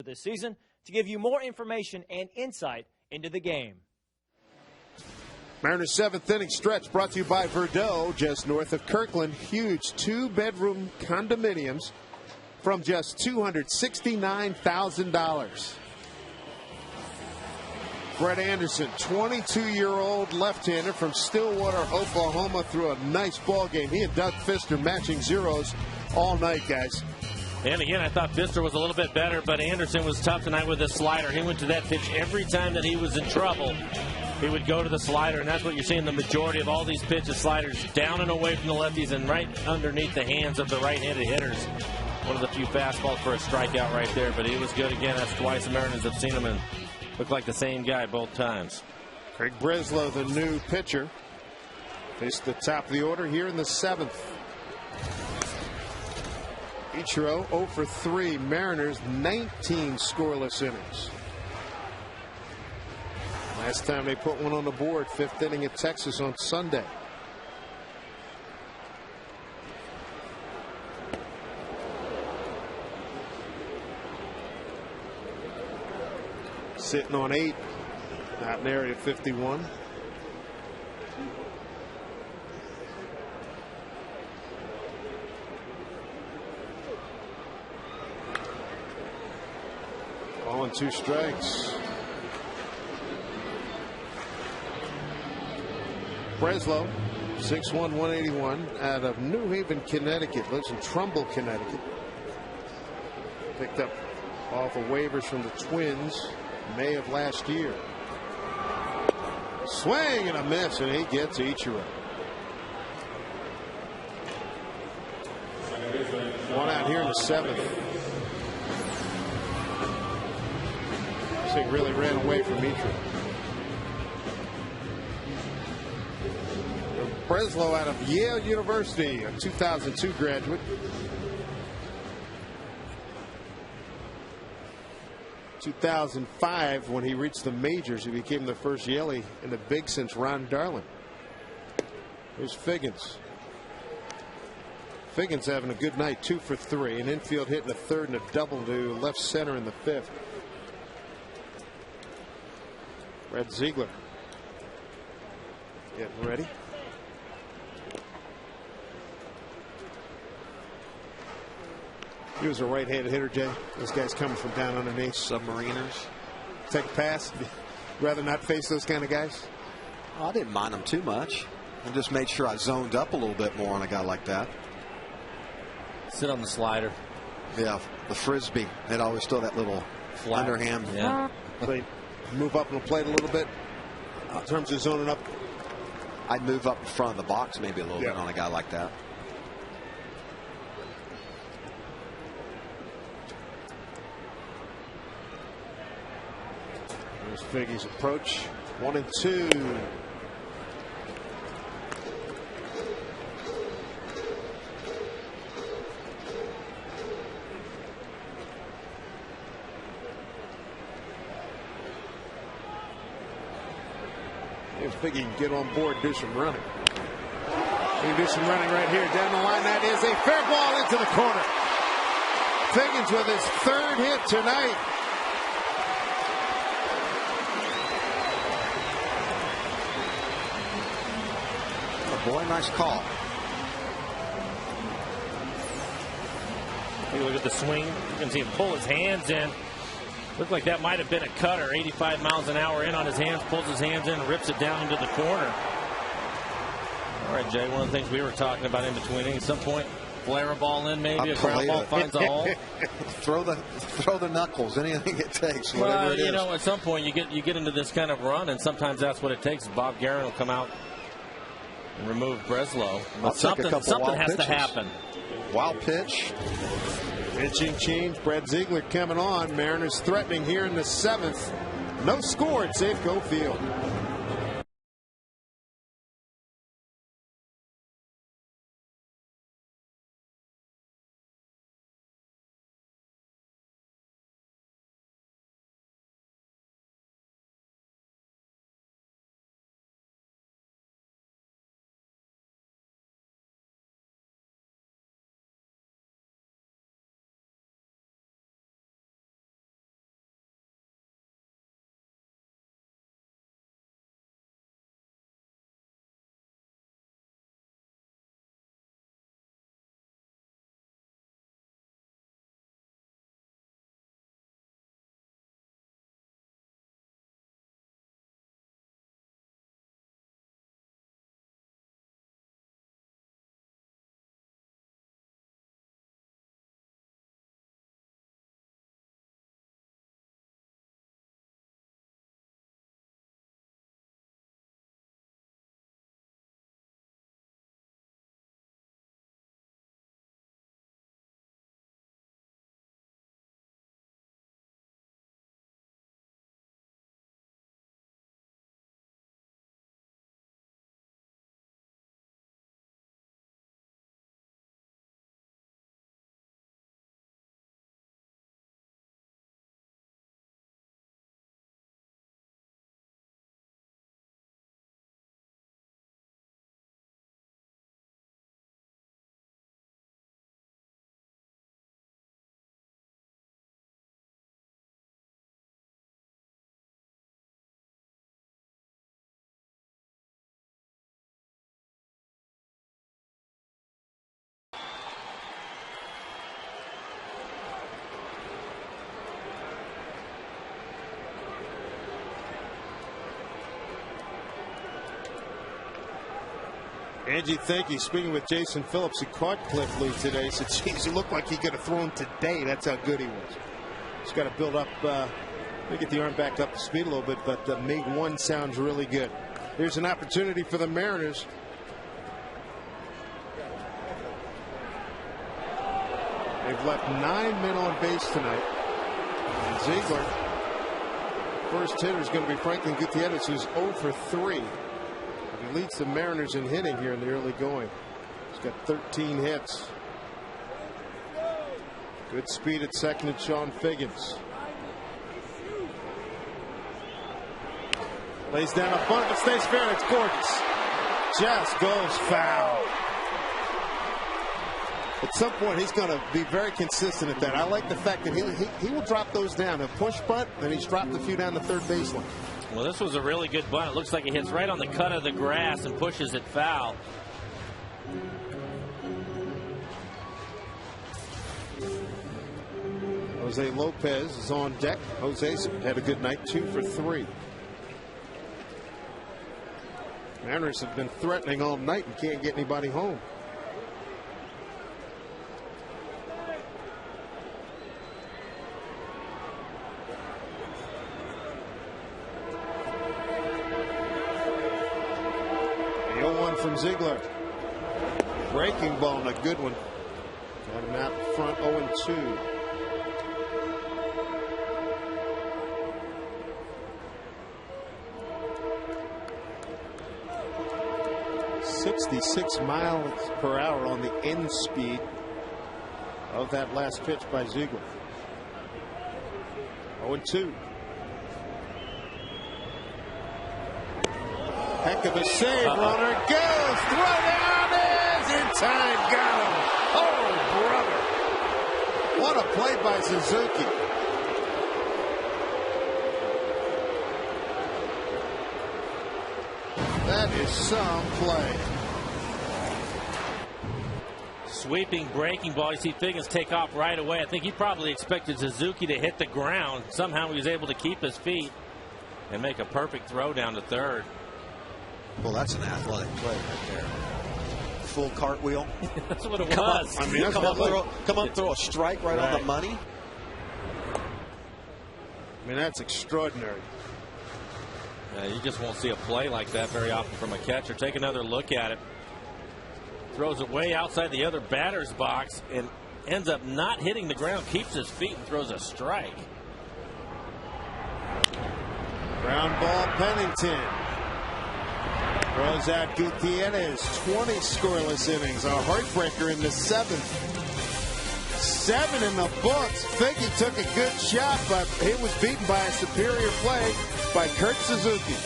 This season to give you more information and insight into the game. Mariners' 7th inning stretch brought to you by Verdot, just north of Kirkland. Huge 2-bedroom condominiums from just $269,000. Brett Anderson, 22-year-old left-hander from Stillwater, Oklahoma, threw a nice ball game. He and Doug Fister matching zeros all night, guys. And again, I thought Fister was a little bit better, but Anderson was tough tonight with his slider. He went to that pitch every time that he was in trouble. He would go to the slider, and that's what you're seeing the majority of all these pitches, sliders down and away from the lefties and right underneath the hands of the right-handed hitters. One of the few fastballs for a strikeout right there, but he was good again. That's twice the Mariners have seen him and looked like the same guy both times. Craig Breslow, the new pitcher, faced the top of the order here in the 7th. Ichiro 0 for 3. Mariners 19 scoreless innings. Last time they put one on the board, 5th inning at Texas on Sunday. Sitting on 8, out in area 51. Ball and 2 strikes. Breslow, 6'1", 181, out of New Haven, Connecticut. Lives in Trumbull, Connecticut. Picked up off of waivers from the Twins May of last year. Swing and a miss, and he gets Ichiro. One out here in the 7th. This thing really ran away from Ichiro. Breslow out of Yale University, a 2002 graduate. In 2005, when he reached the majors, he became the first Yalie in the big since Ron Darling. Here's Figgins. Figgins having a good night, 2 for 3. An infield hit in the 3rd and a double to left center in the 5th. Brad Ziegler getting ready. He was a right-handed hitter, Jay. This guy's coming from down underneath. Submariners. Take a pass. Rather not face those kind of guys? Oh, I didn't mind him too much. I just made sure I zoned up a little bit more on a guy like that. Sit on the slider. Yeah, the frisbee. They'd always throw that little Flat. underhand. Yeah. They move up on the plate a little bit in terms of zoning up. I'd move up in front of the box maybe a little bit on a guy like that. There's Figgy's approach. 1-2. If Figgy can get on board, do some running. He can do some running right here down the line. That is a fair ball into the corner. Figgins with his 3rd hit tonight. Oh boy, nice call. You look at the swing. You can see him pull his hands in. Looked like that might have been a cutter. 85 miles an hour in on his hands, pulls his hands in, and rips it down into the corner. All right, Jay, one of the things we were talking about in between, at some point, flare a ball in, maybe a ground ball finds a hole. throw the knuckles, anything it takes, whatever Well, it is. you know, at some point you get into this kind of run, and sometimes that's what it takes. Bob Guerin will come out and remove Breslow. But something has to happen. Wild pitch. Pitching change. Brad Ziegler coming on. Mariners threatening here in the 7th. No score at Safeco Field. Angie, thank you. Speaking with Jason Phillips, he caught Cliff Lee today. He said, geez, he looked like he could have thrown today. That's how good he was. He's got to build up, get the arm back up to speed a little bit, but Mig 1 sounds really good. Here's an opportunity for the Mariners. They've left 9 men on base tonight. And Ziegler, first hitter is going to be Franklin Gutierrez, who's 0 for 3. He leads the Mariners in hitting here in the early going. He's got 13 hits. Good speed at second at Sean Figgins. Lays down a bunt, but stays fair. It's gorgeous. Just goes foul. At some point, he's going to be very consistent at that. I like the fact that he will drop those down. He'll push bunt, and he's dropped a few down the third baseline. Well, this was a really good bunt. It looks like it hits right on the cut of the grass and pushes it foul. Jose Lopez is on deck. Jose's had a good night, 2 for 3. Mariners have been threatening all night and can't get anybody home. 1 from Ziegler. Breaking ball and a good one. Got him out front 0-2. .66 miles per hour on the end speed of that last pitch by Ziegler. 0-2. Heck of a save. Runner goes. Throw down is in time. Got him. Oh, brother. What a play by Suzuki. That is some play. Sweeping breaking ball. You see Figgins take off right away. I think he probably expected Suzuki to hit the ground. Somehow he was able to keep his feet and make a perfect throw down to third. Well, that's an athletic play right there. Full cartwheel. That's what it was. I mean, come up, throw a strike right on the money. I mean, that's extraordinary. You just won't see a play like that very often from a catcher. Take another look at it. Throws it way outside the other batter's box and ends up not hitting the ground. Keeps his feet and throws a strike. Ground ball, Pennington. Throws out Gutierrez. 20 scoreless innings. A heartbreaker in the 7th. 7 in the books. Figgy took a good shot, but he was beaten by a superior play by Kurt Suzuki.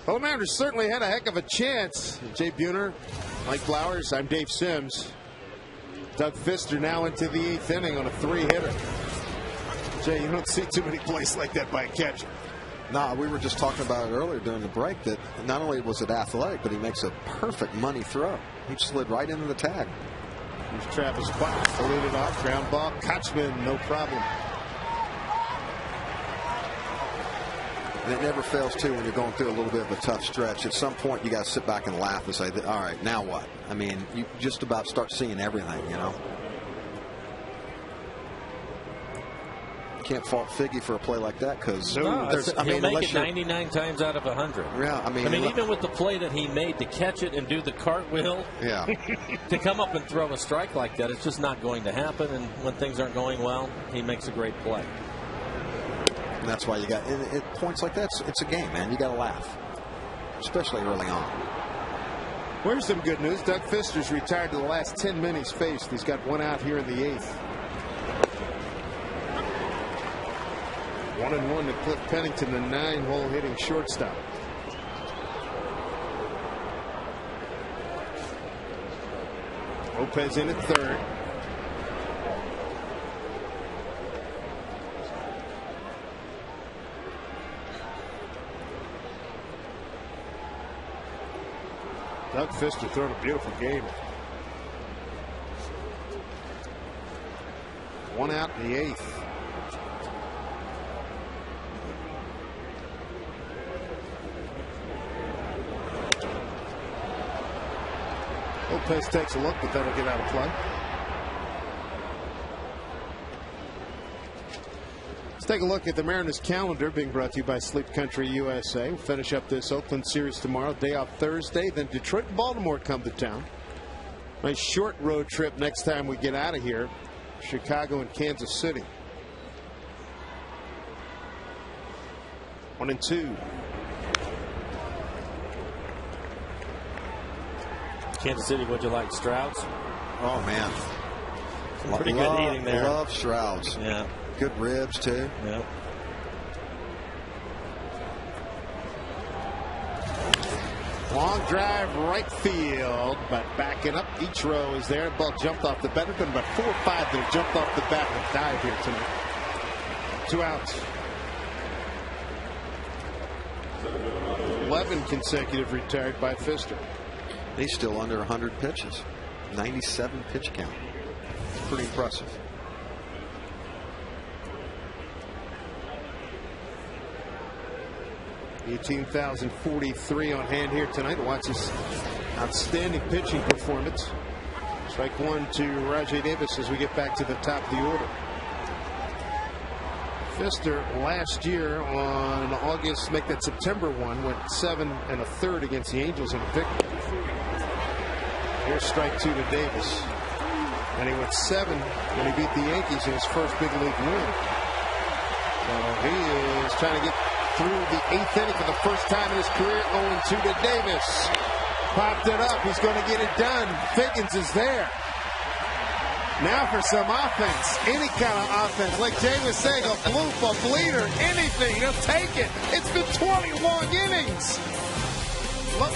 Well, the Mariners certainly had a heck of a chance. Jay Buhner, Mike Flowers, I'm Dave Sims. Doug Fister now into the 8th inning on a 3-hitter. Jay, you don't see too many plays like that by a catcher. No, we were just talking about it earlier during the break that not only was it athletic, but he makes a perfect money throw. He slid right into the tag. Here's Travis Box to lead it off. Ground ball. Kochman, no problem. And it never fails, too, when you're going through a little bit of a tough stretch. At some point, you got to sit back and laugh and say, all right, now what? I mean, you just about start seeing everything, you know. Can't fault Figgy for a play like that because he'll make it 99 times out of 100. Yeah, I mean, even with the play that he made to catch it and do the cartwheel, yeah, to come up and throw a strike like that, it's just not going to happen. And when things aren't going well, he makes a great play. And that's why you got at points like that. It's a game, man. You got to laugh, especially early on. Here's some good news. Doug Fister's retired to the last 10 men he's faced. He's got one out here in the 8th. 1-1 to Cliff Pennington, the 9-hole hitting shortstop. Lopez in at third. Doug Fister throwing a beautiful game. 1 out in the 8th. Lopez takes a look, but that'll get out of play. Let's take a look at the Mariners calendar, being brought to you by Sleep Country USA. We'll finish up this Oakland series tomorrow, day off Thursday. Then Detroit and Baltimore come to town. Nice short road trip next time we get out of here. Chicago and Kansas City. 1-2. Kansas City, would you like Strouds? Oh, man. Pretty good eating there. Love Strouds. Yeah. Good ribs, too. Yeah. Long drive right field, but backing up. Each row is there. Ball jumped off the bat. There's been about 4 or 5 that have jumped off the bat and dive here tonight. 2 outs. 11 consecutive retired by Fister. He's still under 100 pitches. 97 pitch count. It's pretty impressive. $18,043 on hand here tonight to watch his outstanding pitching performance. Strike 1 to Rajai Davis as we get back to the top of the order. Fister last year on August, make that September one, went 7 1/3 against the Angels in a victory. Here's strike 2 to Davis. And he went 7 when he beat the Yankees in his first big league win. So he is trying to get through the 8th inning for the first time in his career. 0-2 to Davis. Popped it up. He's going to get it done. Figgins is there. Now for some offense. Any kind of offense. Like Jay was saying, a bloop, a bleeder, anything. He'll take it. It's been 20 long innings. Look.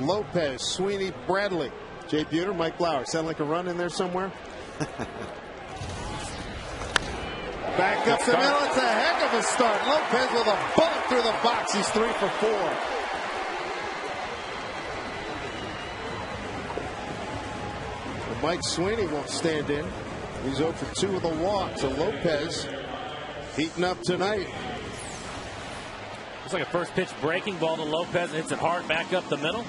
Lopez, Sweeney, Bradley. Jay Buhner, Mike Blauer. Sound like a run in there somewhere? Back up the middle. It's a heck of a start. Lopez with a bullet through the box. He's 3 for 4. But Mike Sweeney won't stand in. He's 0 for 2 with a walk. So Lopez heating up tonight. It's like a first pitch breaking ball to Lopez and hits it hard back up the middle.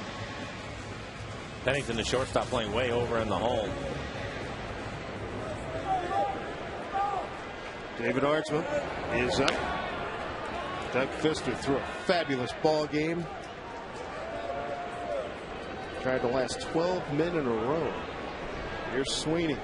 Pennington, the shortstop, playing way over in the hole. David Artsman is up. Doug Fister threw a fabulous ball game. Tried to last 12 men in a row. Here's Sweeney.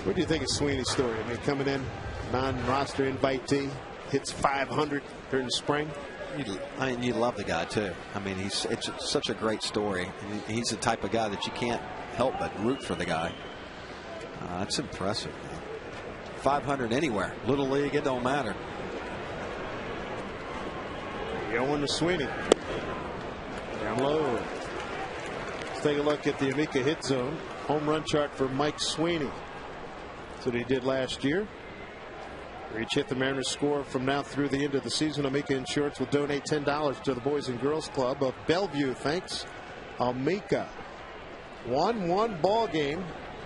What do you think of Sweeney's story? I mean, coming in, non-roster invitee, hits 500 during the spring. You love the guy too. I mean, it's such a great story. He's the type of guy that you can't help but root for the guy. That's impressive. 500 anywhere, little league, it don't matter. Going to Sweeney. Down low. Let's take a look at the Amica hit zone. Home run chart for Mike Sweeney. That's what he did last year. For each hit the Mariners score from now through the end of the season, Amica Insurance will donate $10 to the Boys and Girls Club of Bellevue. Thanks, Amica. 1-1 ball game.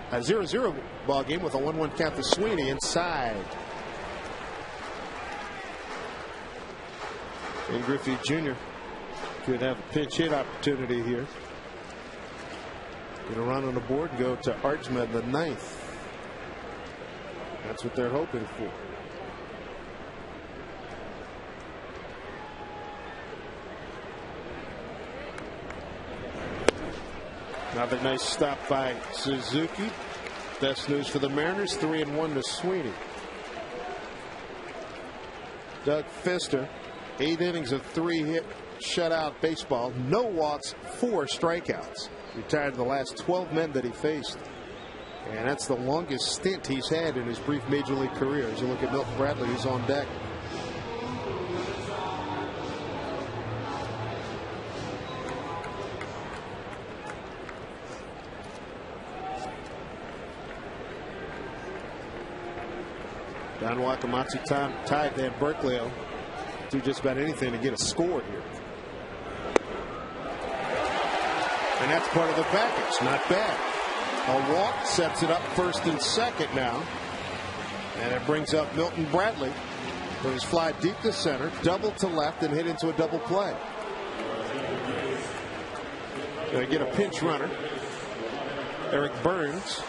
A 0-0 ball game with a 1-1 count to Sweeney inside. And Griffey Jr. could have a pinch hit opportunity here. Get a run on the board and go to Archma in the 9th. That's what they're hoping for. Another nice stop by Suzuki. Best news for the Mariners, 3-1 to Sweeney. Doug Fister, 8 innings of 3-hit shutout baseball. No walks, 4 strikeouts. Retired the last 12 men that he faced. And that's the longest stint he's had in his brief major league career. As you look at Milton Bradley, who's on deck. Don Wakamatsu tied Dan Berkeley do just about anything to get a score here. And that's part of the package. Not bad. A walk sets it up first and second now. And it brings up Milton Bradley. With his fly deep to center, double to left, and hit into a double play. Going to get a pinch runner. Eric Burns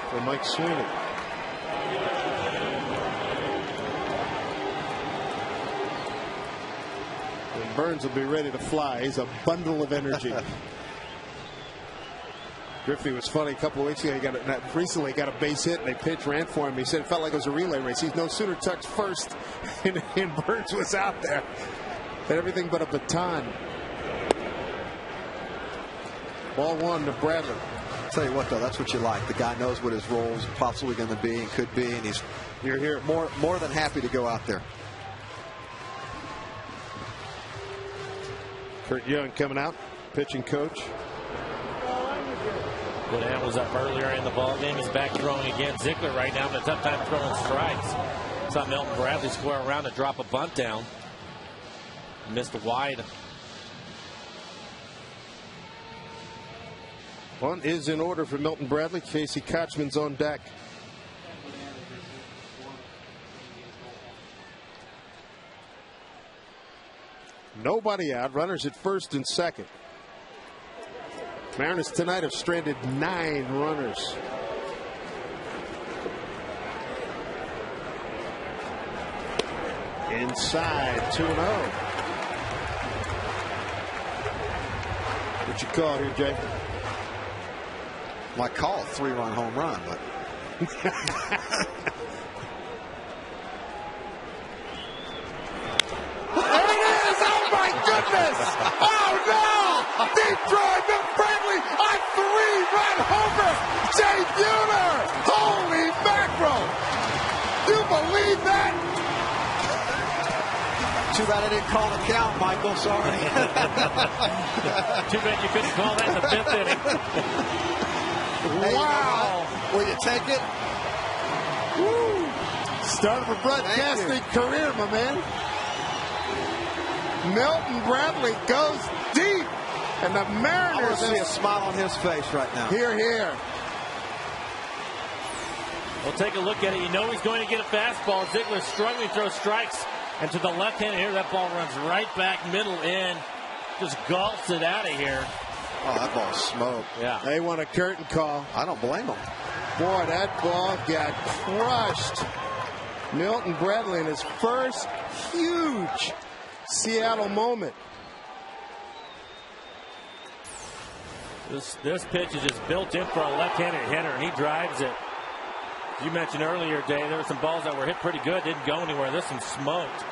for Mike Sweeney. And Burns will be ready to fly. He's a bundle of energy. Griffey was funny a couple of weeks ago. He recently got a base hit and they pitch ran for him. He said it felt like it was a relay race. He's no sooner touched first and Burns was out there. Had everything but a baton. Ball 1 to Bradley. I'll tell you what, though, that's what you like. The guy knows what his role's possibly going to be and could be, and you're here more than happy to go out there. Kurt Young coming out, pitching coach. Buhner was up earlier in the ball game. He's back throwing again. Ziegler right now having a tough time throwing strikes. Saw Milton Bradley square around to drop a bunt down. Missed a wide. Bunt is in order for Milton Bradley. Casey Kochman's on deck. Nobody out. Runners at first and second. Mariners tonight have stranded 9 runners. Inside 2-0. What you call here, Jay? Well, I call a 3-run home run, but there it is! Oh my goodness! Oh no! Deep drive, Milton Bradley, a 3-run homer! Jay Buhner! Holy mackerel! You believe that? too bad I didn't call the count, Michael. Sorry. Too bad you couldn't call that in the 5th inning. Hey, Wow! Will you take it? Woo! Start of a broadcasting career, my man. Milton Bradley goes deep, and the Mariners. I want to see a smile on his face right now. Here. We'll take a look at it. You know he's going to get a fastball. Ziegler struggling to throw strikes. And to the left hand here, that ball runs right back middle in. Just gulps it out of here. Oh, that ball's smoked. Yeah. They want a curtain call. I don't blame them. Boy, that ball got crushed. Milton Bradley in his first huge Seattle moment. This pitch is just built in for a left-handed hitter, and he drives it You mentioned earlier, Dave, there were some balls that were hit pretty good, didn't go anywhere. This one smoked.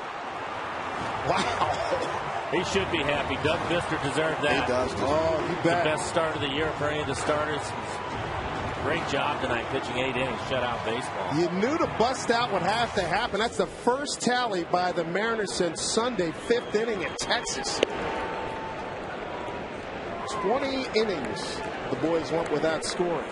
Wow. He should be happy. Doug Pfister deserved that. He does. Oh, you bet. The best start of the year for any of the starters. Great job tonight pitching 8 innings, shutout baseball. You knew to bust out would have to happen. That's the first tally by the Mariners since Sunday, 5th inning in Texas. 20 innings the boys went without scoring.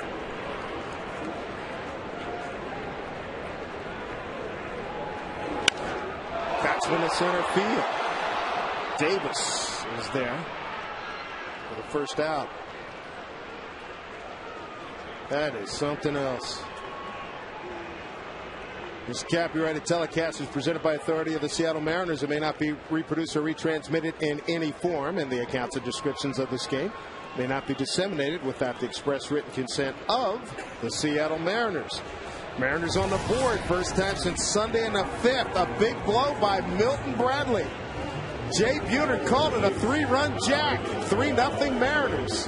Batsman to center field. Davis is there for the first out. That is something else. This copyrighted telecast is presented by authority of the Seattle Mariners. It may not be reproduced or retransmitted in any form, and the accounts and descriptions of this game may not be disseminated without the express written consent of the Seattle Mariners. Mariners on the board, first time since Sunday in the 5th. A big blow by Milton Bradley. Jay Buhner called it a 3-run jack. 3-0 Mariners.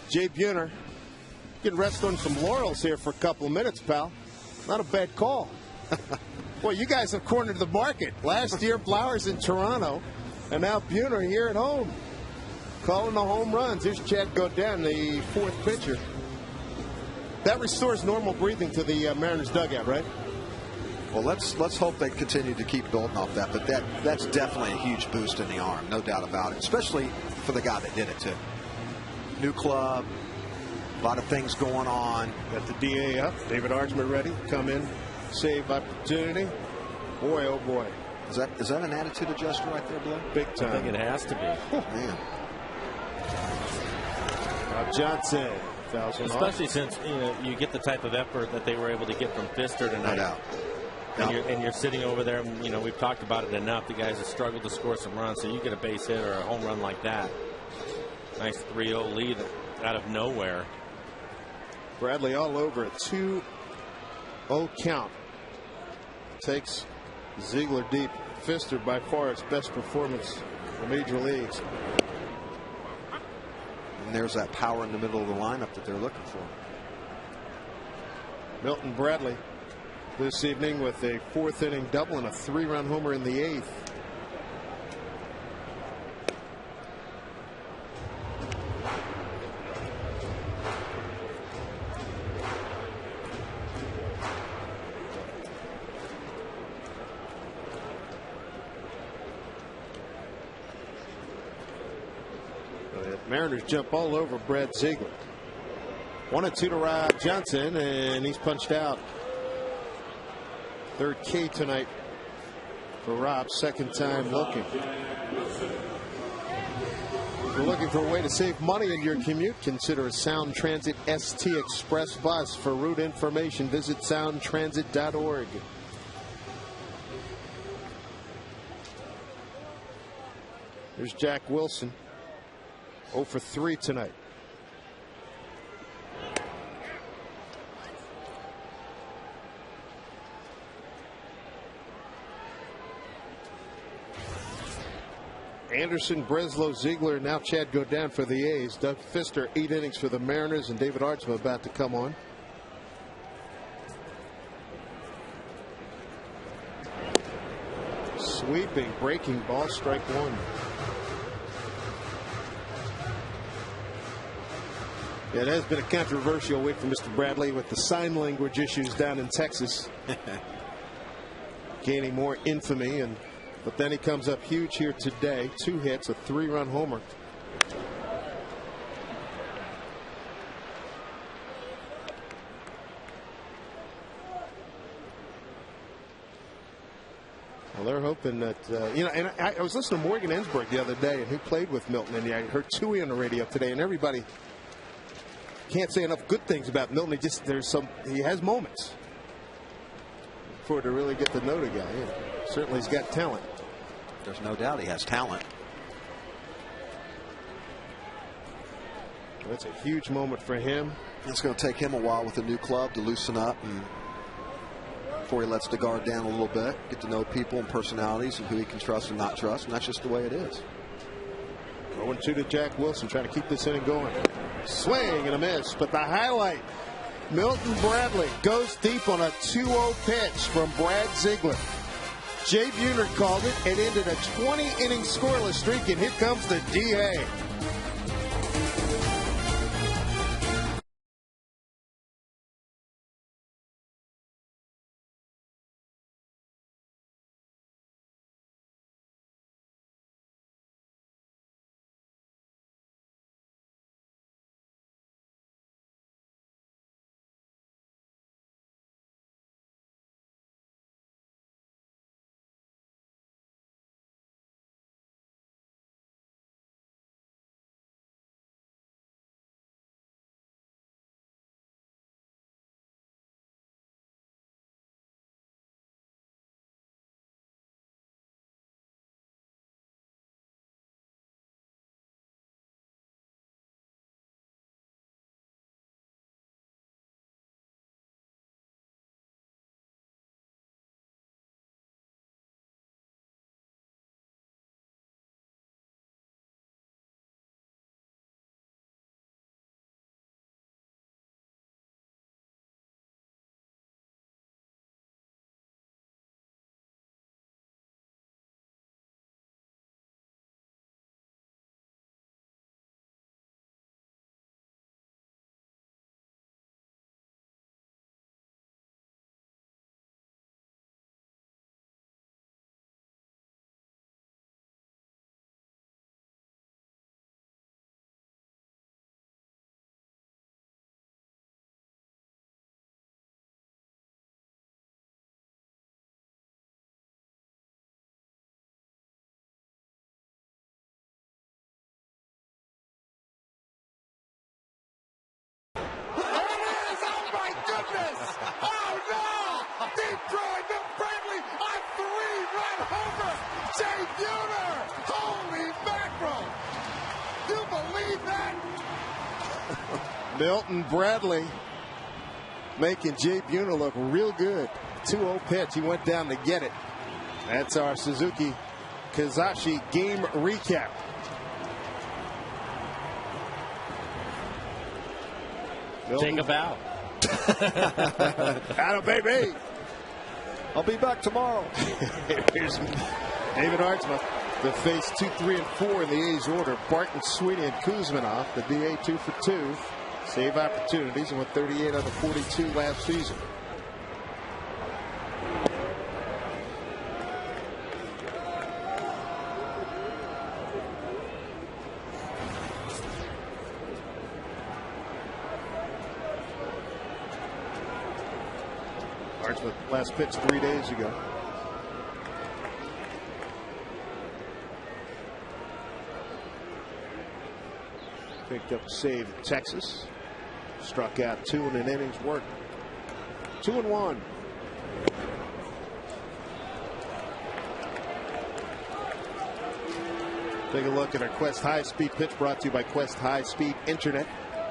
Jay Buhner getting rest on some laurels here for a couple of minutes, pal. Not a bad call. Boy, you guys have cornered the market. Last year, Flowers in Toronto, and now Buhner here at home, calling the home runs. Here's Chad Godin, the 4th pitcher. That restores normal breathing to the Mariners dugout, right? Well, let's hope they continue to keep building off that. But that's definitely a huge boost in the arm, no doubt about it. Especially for the guy that did it too. New club, a lot of things going on. Got the DA up. David Archman ready. Come in, save opportunity. Boy, oh boy. Is that an attitude adjuster right there, Blue? Big time. I think it has to be. Oh, man. Johnson. Especially since you get the type of effort that they were able to get from Pfister tonight. No doubt. And you're sitting over there. We've talked about it enough. The guys have struggled to score some runs, so you get a base hit or a home run like that. Nice 3-0 lead out of nowhere. Bradley all over a 2-0 count. Takes Ziegler deep. Pfister by far its best performance in the major leagues. And there's that power in the middle of the lineup that they're looking for. Milton Bradley this evening with a 4th inning double and a 3-run homer in the 8th. Mariners jump all over Brad Ziegler. 1-2 to Rob Johnson, and he's punched out. 3rd K tonight for Rob. 2nd time looking. If you're looking for a way to save money in your commute, consider a Sound Transit ST Express bus. For route information, visit soundtransit.org. There's Jack Wilson. 0 for 3 tonight. Anderson, Breslow, Ziegler, now Chad go down for the A's. Doug Fister, 8 innings for the Mariners, and David Archman about to come on. Sweeping, breaking ball, strike one. Yeah, it has been a controversial week for Mr. Bradley with the sign language issues down in Texas. Gaining more infamy, but then he comes up huge here today. 2 hits, a 3-run homer. Well, they're hoping that, and I was listening to Morgan Ensberg the other day, and he played with Milton, and I heard Tui on the radio today, and everybody can't say enough good things about Milton. He has moments for to really get to know the guy. Yeah, certainly he's got talent. There's no doubt he has talent. That's a huge moment for him. It's going to take him a while with a new club to loosen up and before he lets the guard down a little bit, get to know people and personalities and who he can trust and not trust, and that's just the way it is. 0-2 to Jack Wilson, trying to keep this inning going. Swing and a miss, but the highlight, Milton Bradley goes deep on a 2-0 pitch from Brad Ziegler. Jay Buhner called it. It ended a 20-inning scoreless streak, and here comes the DA. Oh no! Deep throw, Milton Bradley on 3-run homer. Jay Buhner! Holy mackerel! You believe that? Milton Bradley making Jay Buhner look real good. 2-0 pitch. He went down to get it. That's our Suzuki Kazashi game recap. Take a bow. Atta baby. I'll be back tomorrow. Here's David Archman to face 2, 3, and 4 in the A's order. Barton, Sweeney, and Kuzminoff. The DA 2 for 2. Save opportunities and went 38 out of 42 last season. Archman last pitch 3 days ago. Picked up a save in Texas. Struck out 2 in an inning's work. 2-1. Take a look at our Quest High Speed pitch brought to you by Quest High Speed Internet.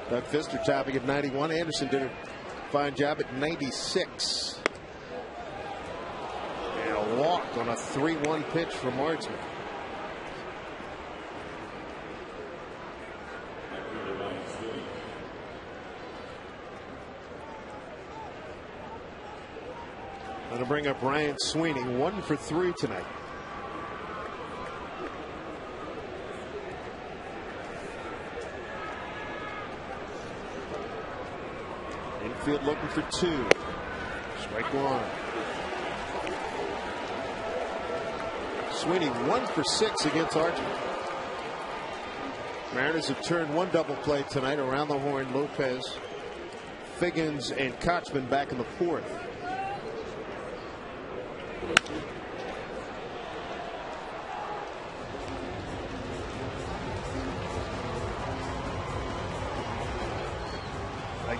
Doug Fister topping at 91. Anderson did a fine job at 96. And a walk on a 3-1 pitch from Archman. Going to bring up Ryan Sweeney, 1 for 3 tonight. Infield looking for 2. Strike 1. Sweeney 1 for 6 against Archer. Mariners have turned 1 double play tonight. Around the horn, Lopez, Figgins, and Kochman back in the 4th.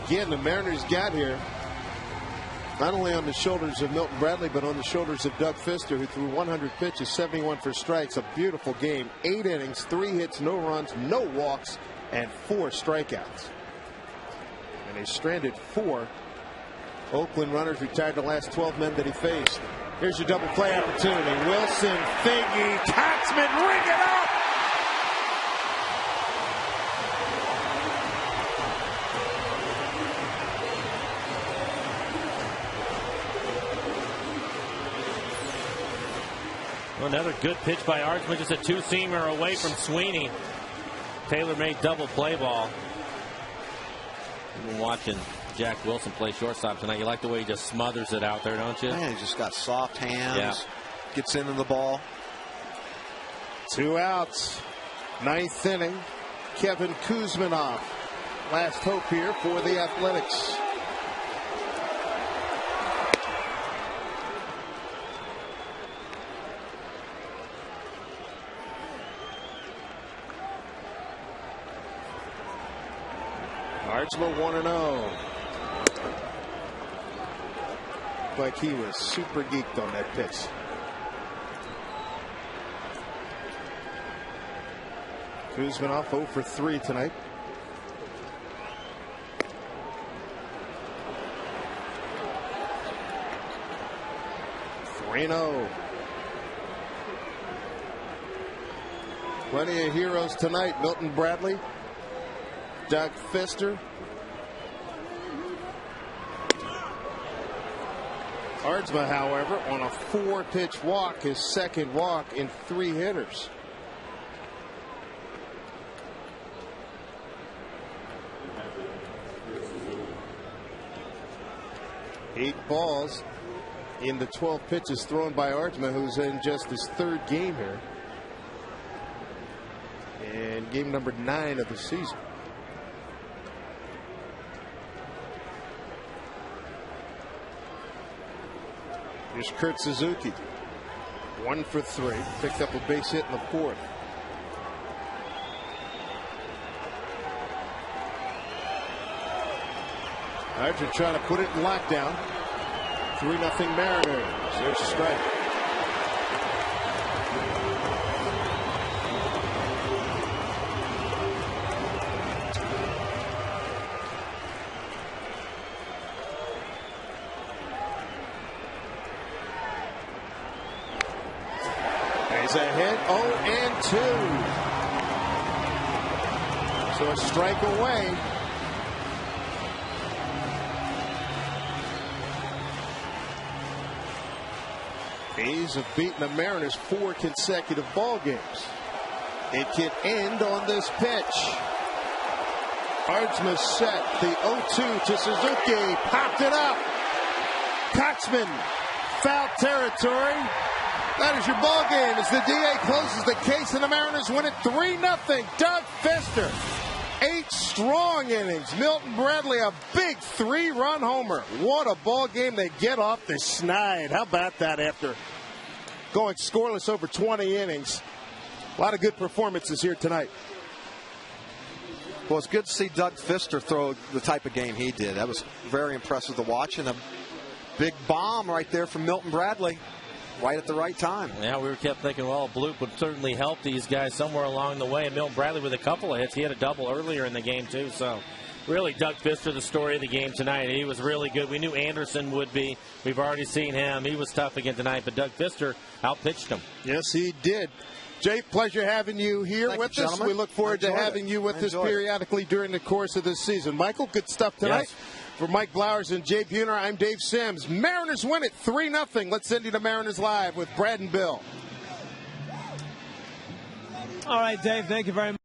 Again, the Mariners got here not only on the shoulders of Milton Bradley, but on the shoulders of Doug Fister, who threw 100 pitches, 71 for strikes. A beautiful game. 8 innings, 3 hits, no runs, no walks, and 4 strikeouts. And he stranded 4 Oakland runners, retired the last 12 men that he faced. Here's your double play opportunity. Wilson, Figgy, Kochman, ring it up! Another good pitch by Archman, just a 2-seamer away from Sweeney. Tailor-made double play ball. I've been watching Jack Wilson play shortstop tonight. You like the way he just smothers it out there, don't you? Man, he just got soft hands. Yeah. Gets into the ball. 2 outs. 9th inning. Kevin Kuzminoff. Last hope here for the Athletics. Archman 1-0. Like he was super geeked on that pitch. Kuzminoff 0 for 3 tonight. Plenty of heroes tonight. Milton Bradley, Doug Fister, Ardsma, however, on a 4-pitch walk, his second walk in 3 hitters. Eight balls in the 12 pitches thrown by Ardsma, who's in just his 3rd game here. And game number 9 of the season. Here's Kurt Suzuki. 1 for 3. Picked up a base hit in the 4th. Archer trying to put it in lockdown. 3-0 Mariners. There's a strike. He's ahead 0-2. So a strike away. A's have beaten the Mariners 4 consecutive ball games. It can end on this pitch. Ardsma set the 0-2 to Suzuki. Popped it up. Kochman, foul territory. That is your ball game as the DA closes the case and the Mariners win it 3-0. Doug Fister, 8 strong innings. Milton Bradley, a big 3-run homer. What a ball game. They get off the schneid. How about that after going scoreless over 20 innings? A lot of good performances here tonight. Well, it's good to see Doug Fister throw the type of game he did. That was very impressive to watch, and a big bomb right there from Milton Bradley. Right at the right time. Yeah, we kept thinking, well, Bloop would certainly help these guys somewhere along the way. And Milton Bradley with a couple of hits. He had a double earlier in the game, too. So, really, Doug Fister, the story of the game tonight. He was really good. We knew Anderson would be. We've already seen him. He was tough again tonight. But Doug Fister outpitched him. Yes, he did. Jay, pleasure having you here with us. We look forward to having you with us periodically during the course of this season. Michael, good stuff tonight. Yes. For Mike Blowers and Jay Buhner, I'm Dave Sims. Mariners win it 3-0. Let's send you to Mariners Live with Brad and Bill. All right, Dave, thank you very much.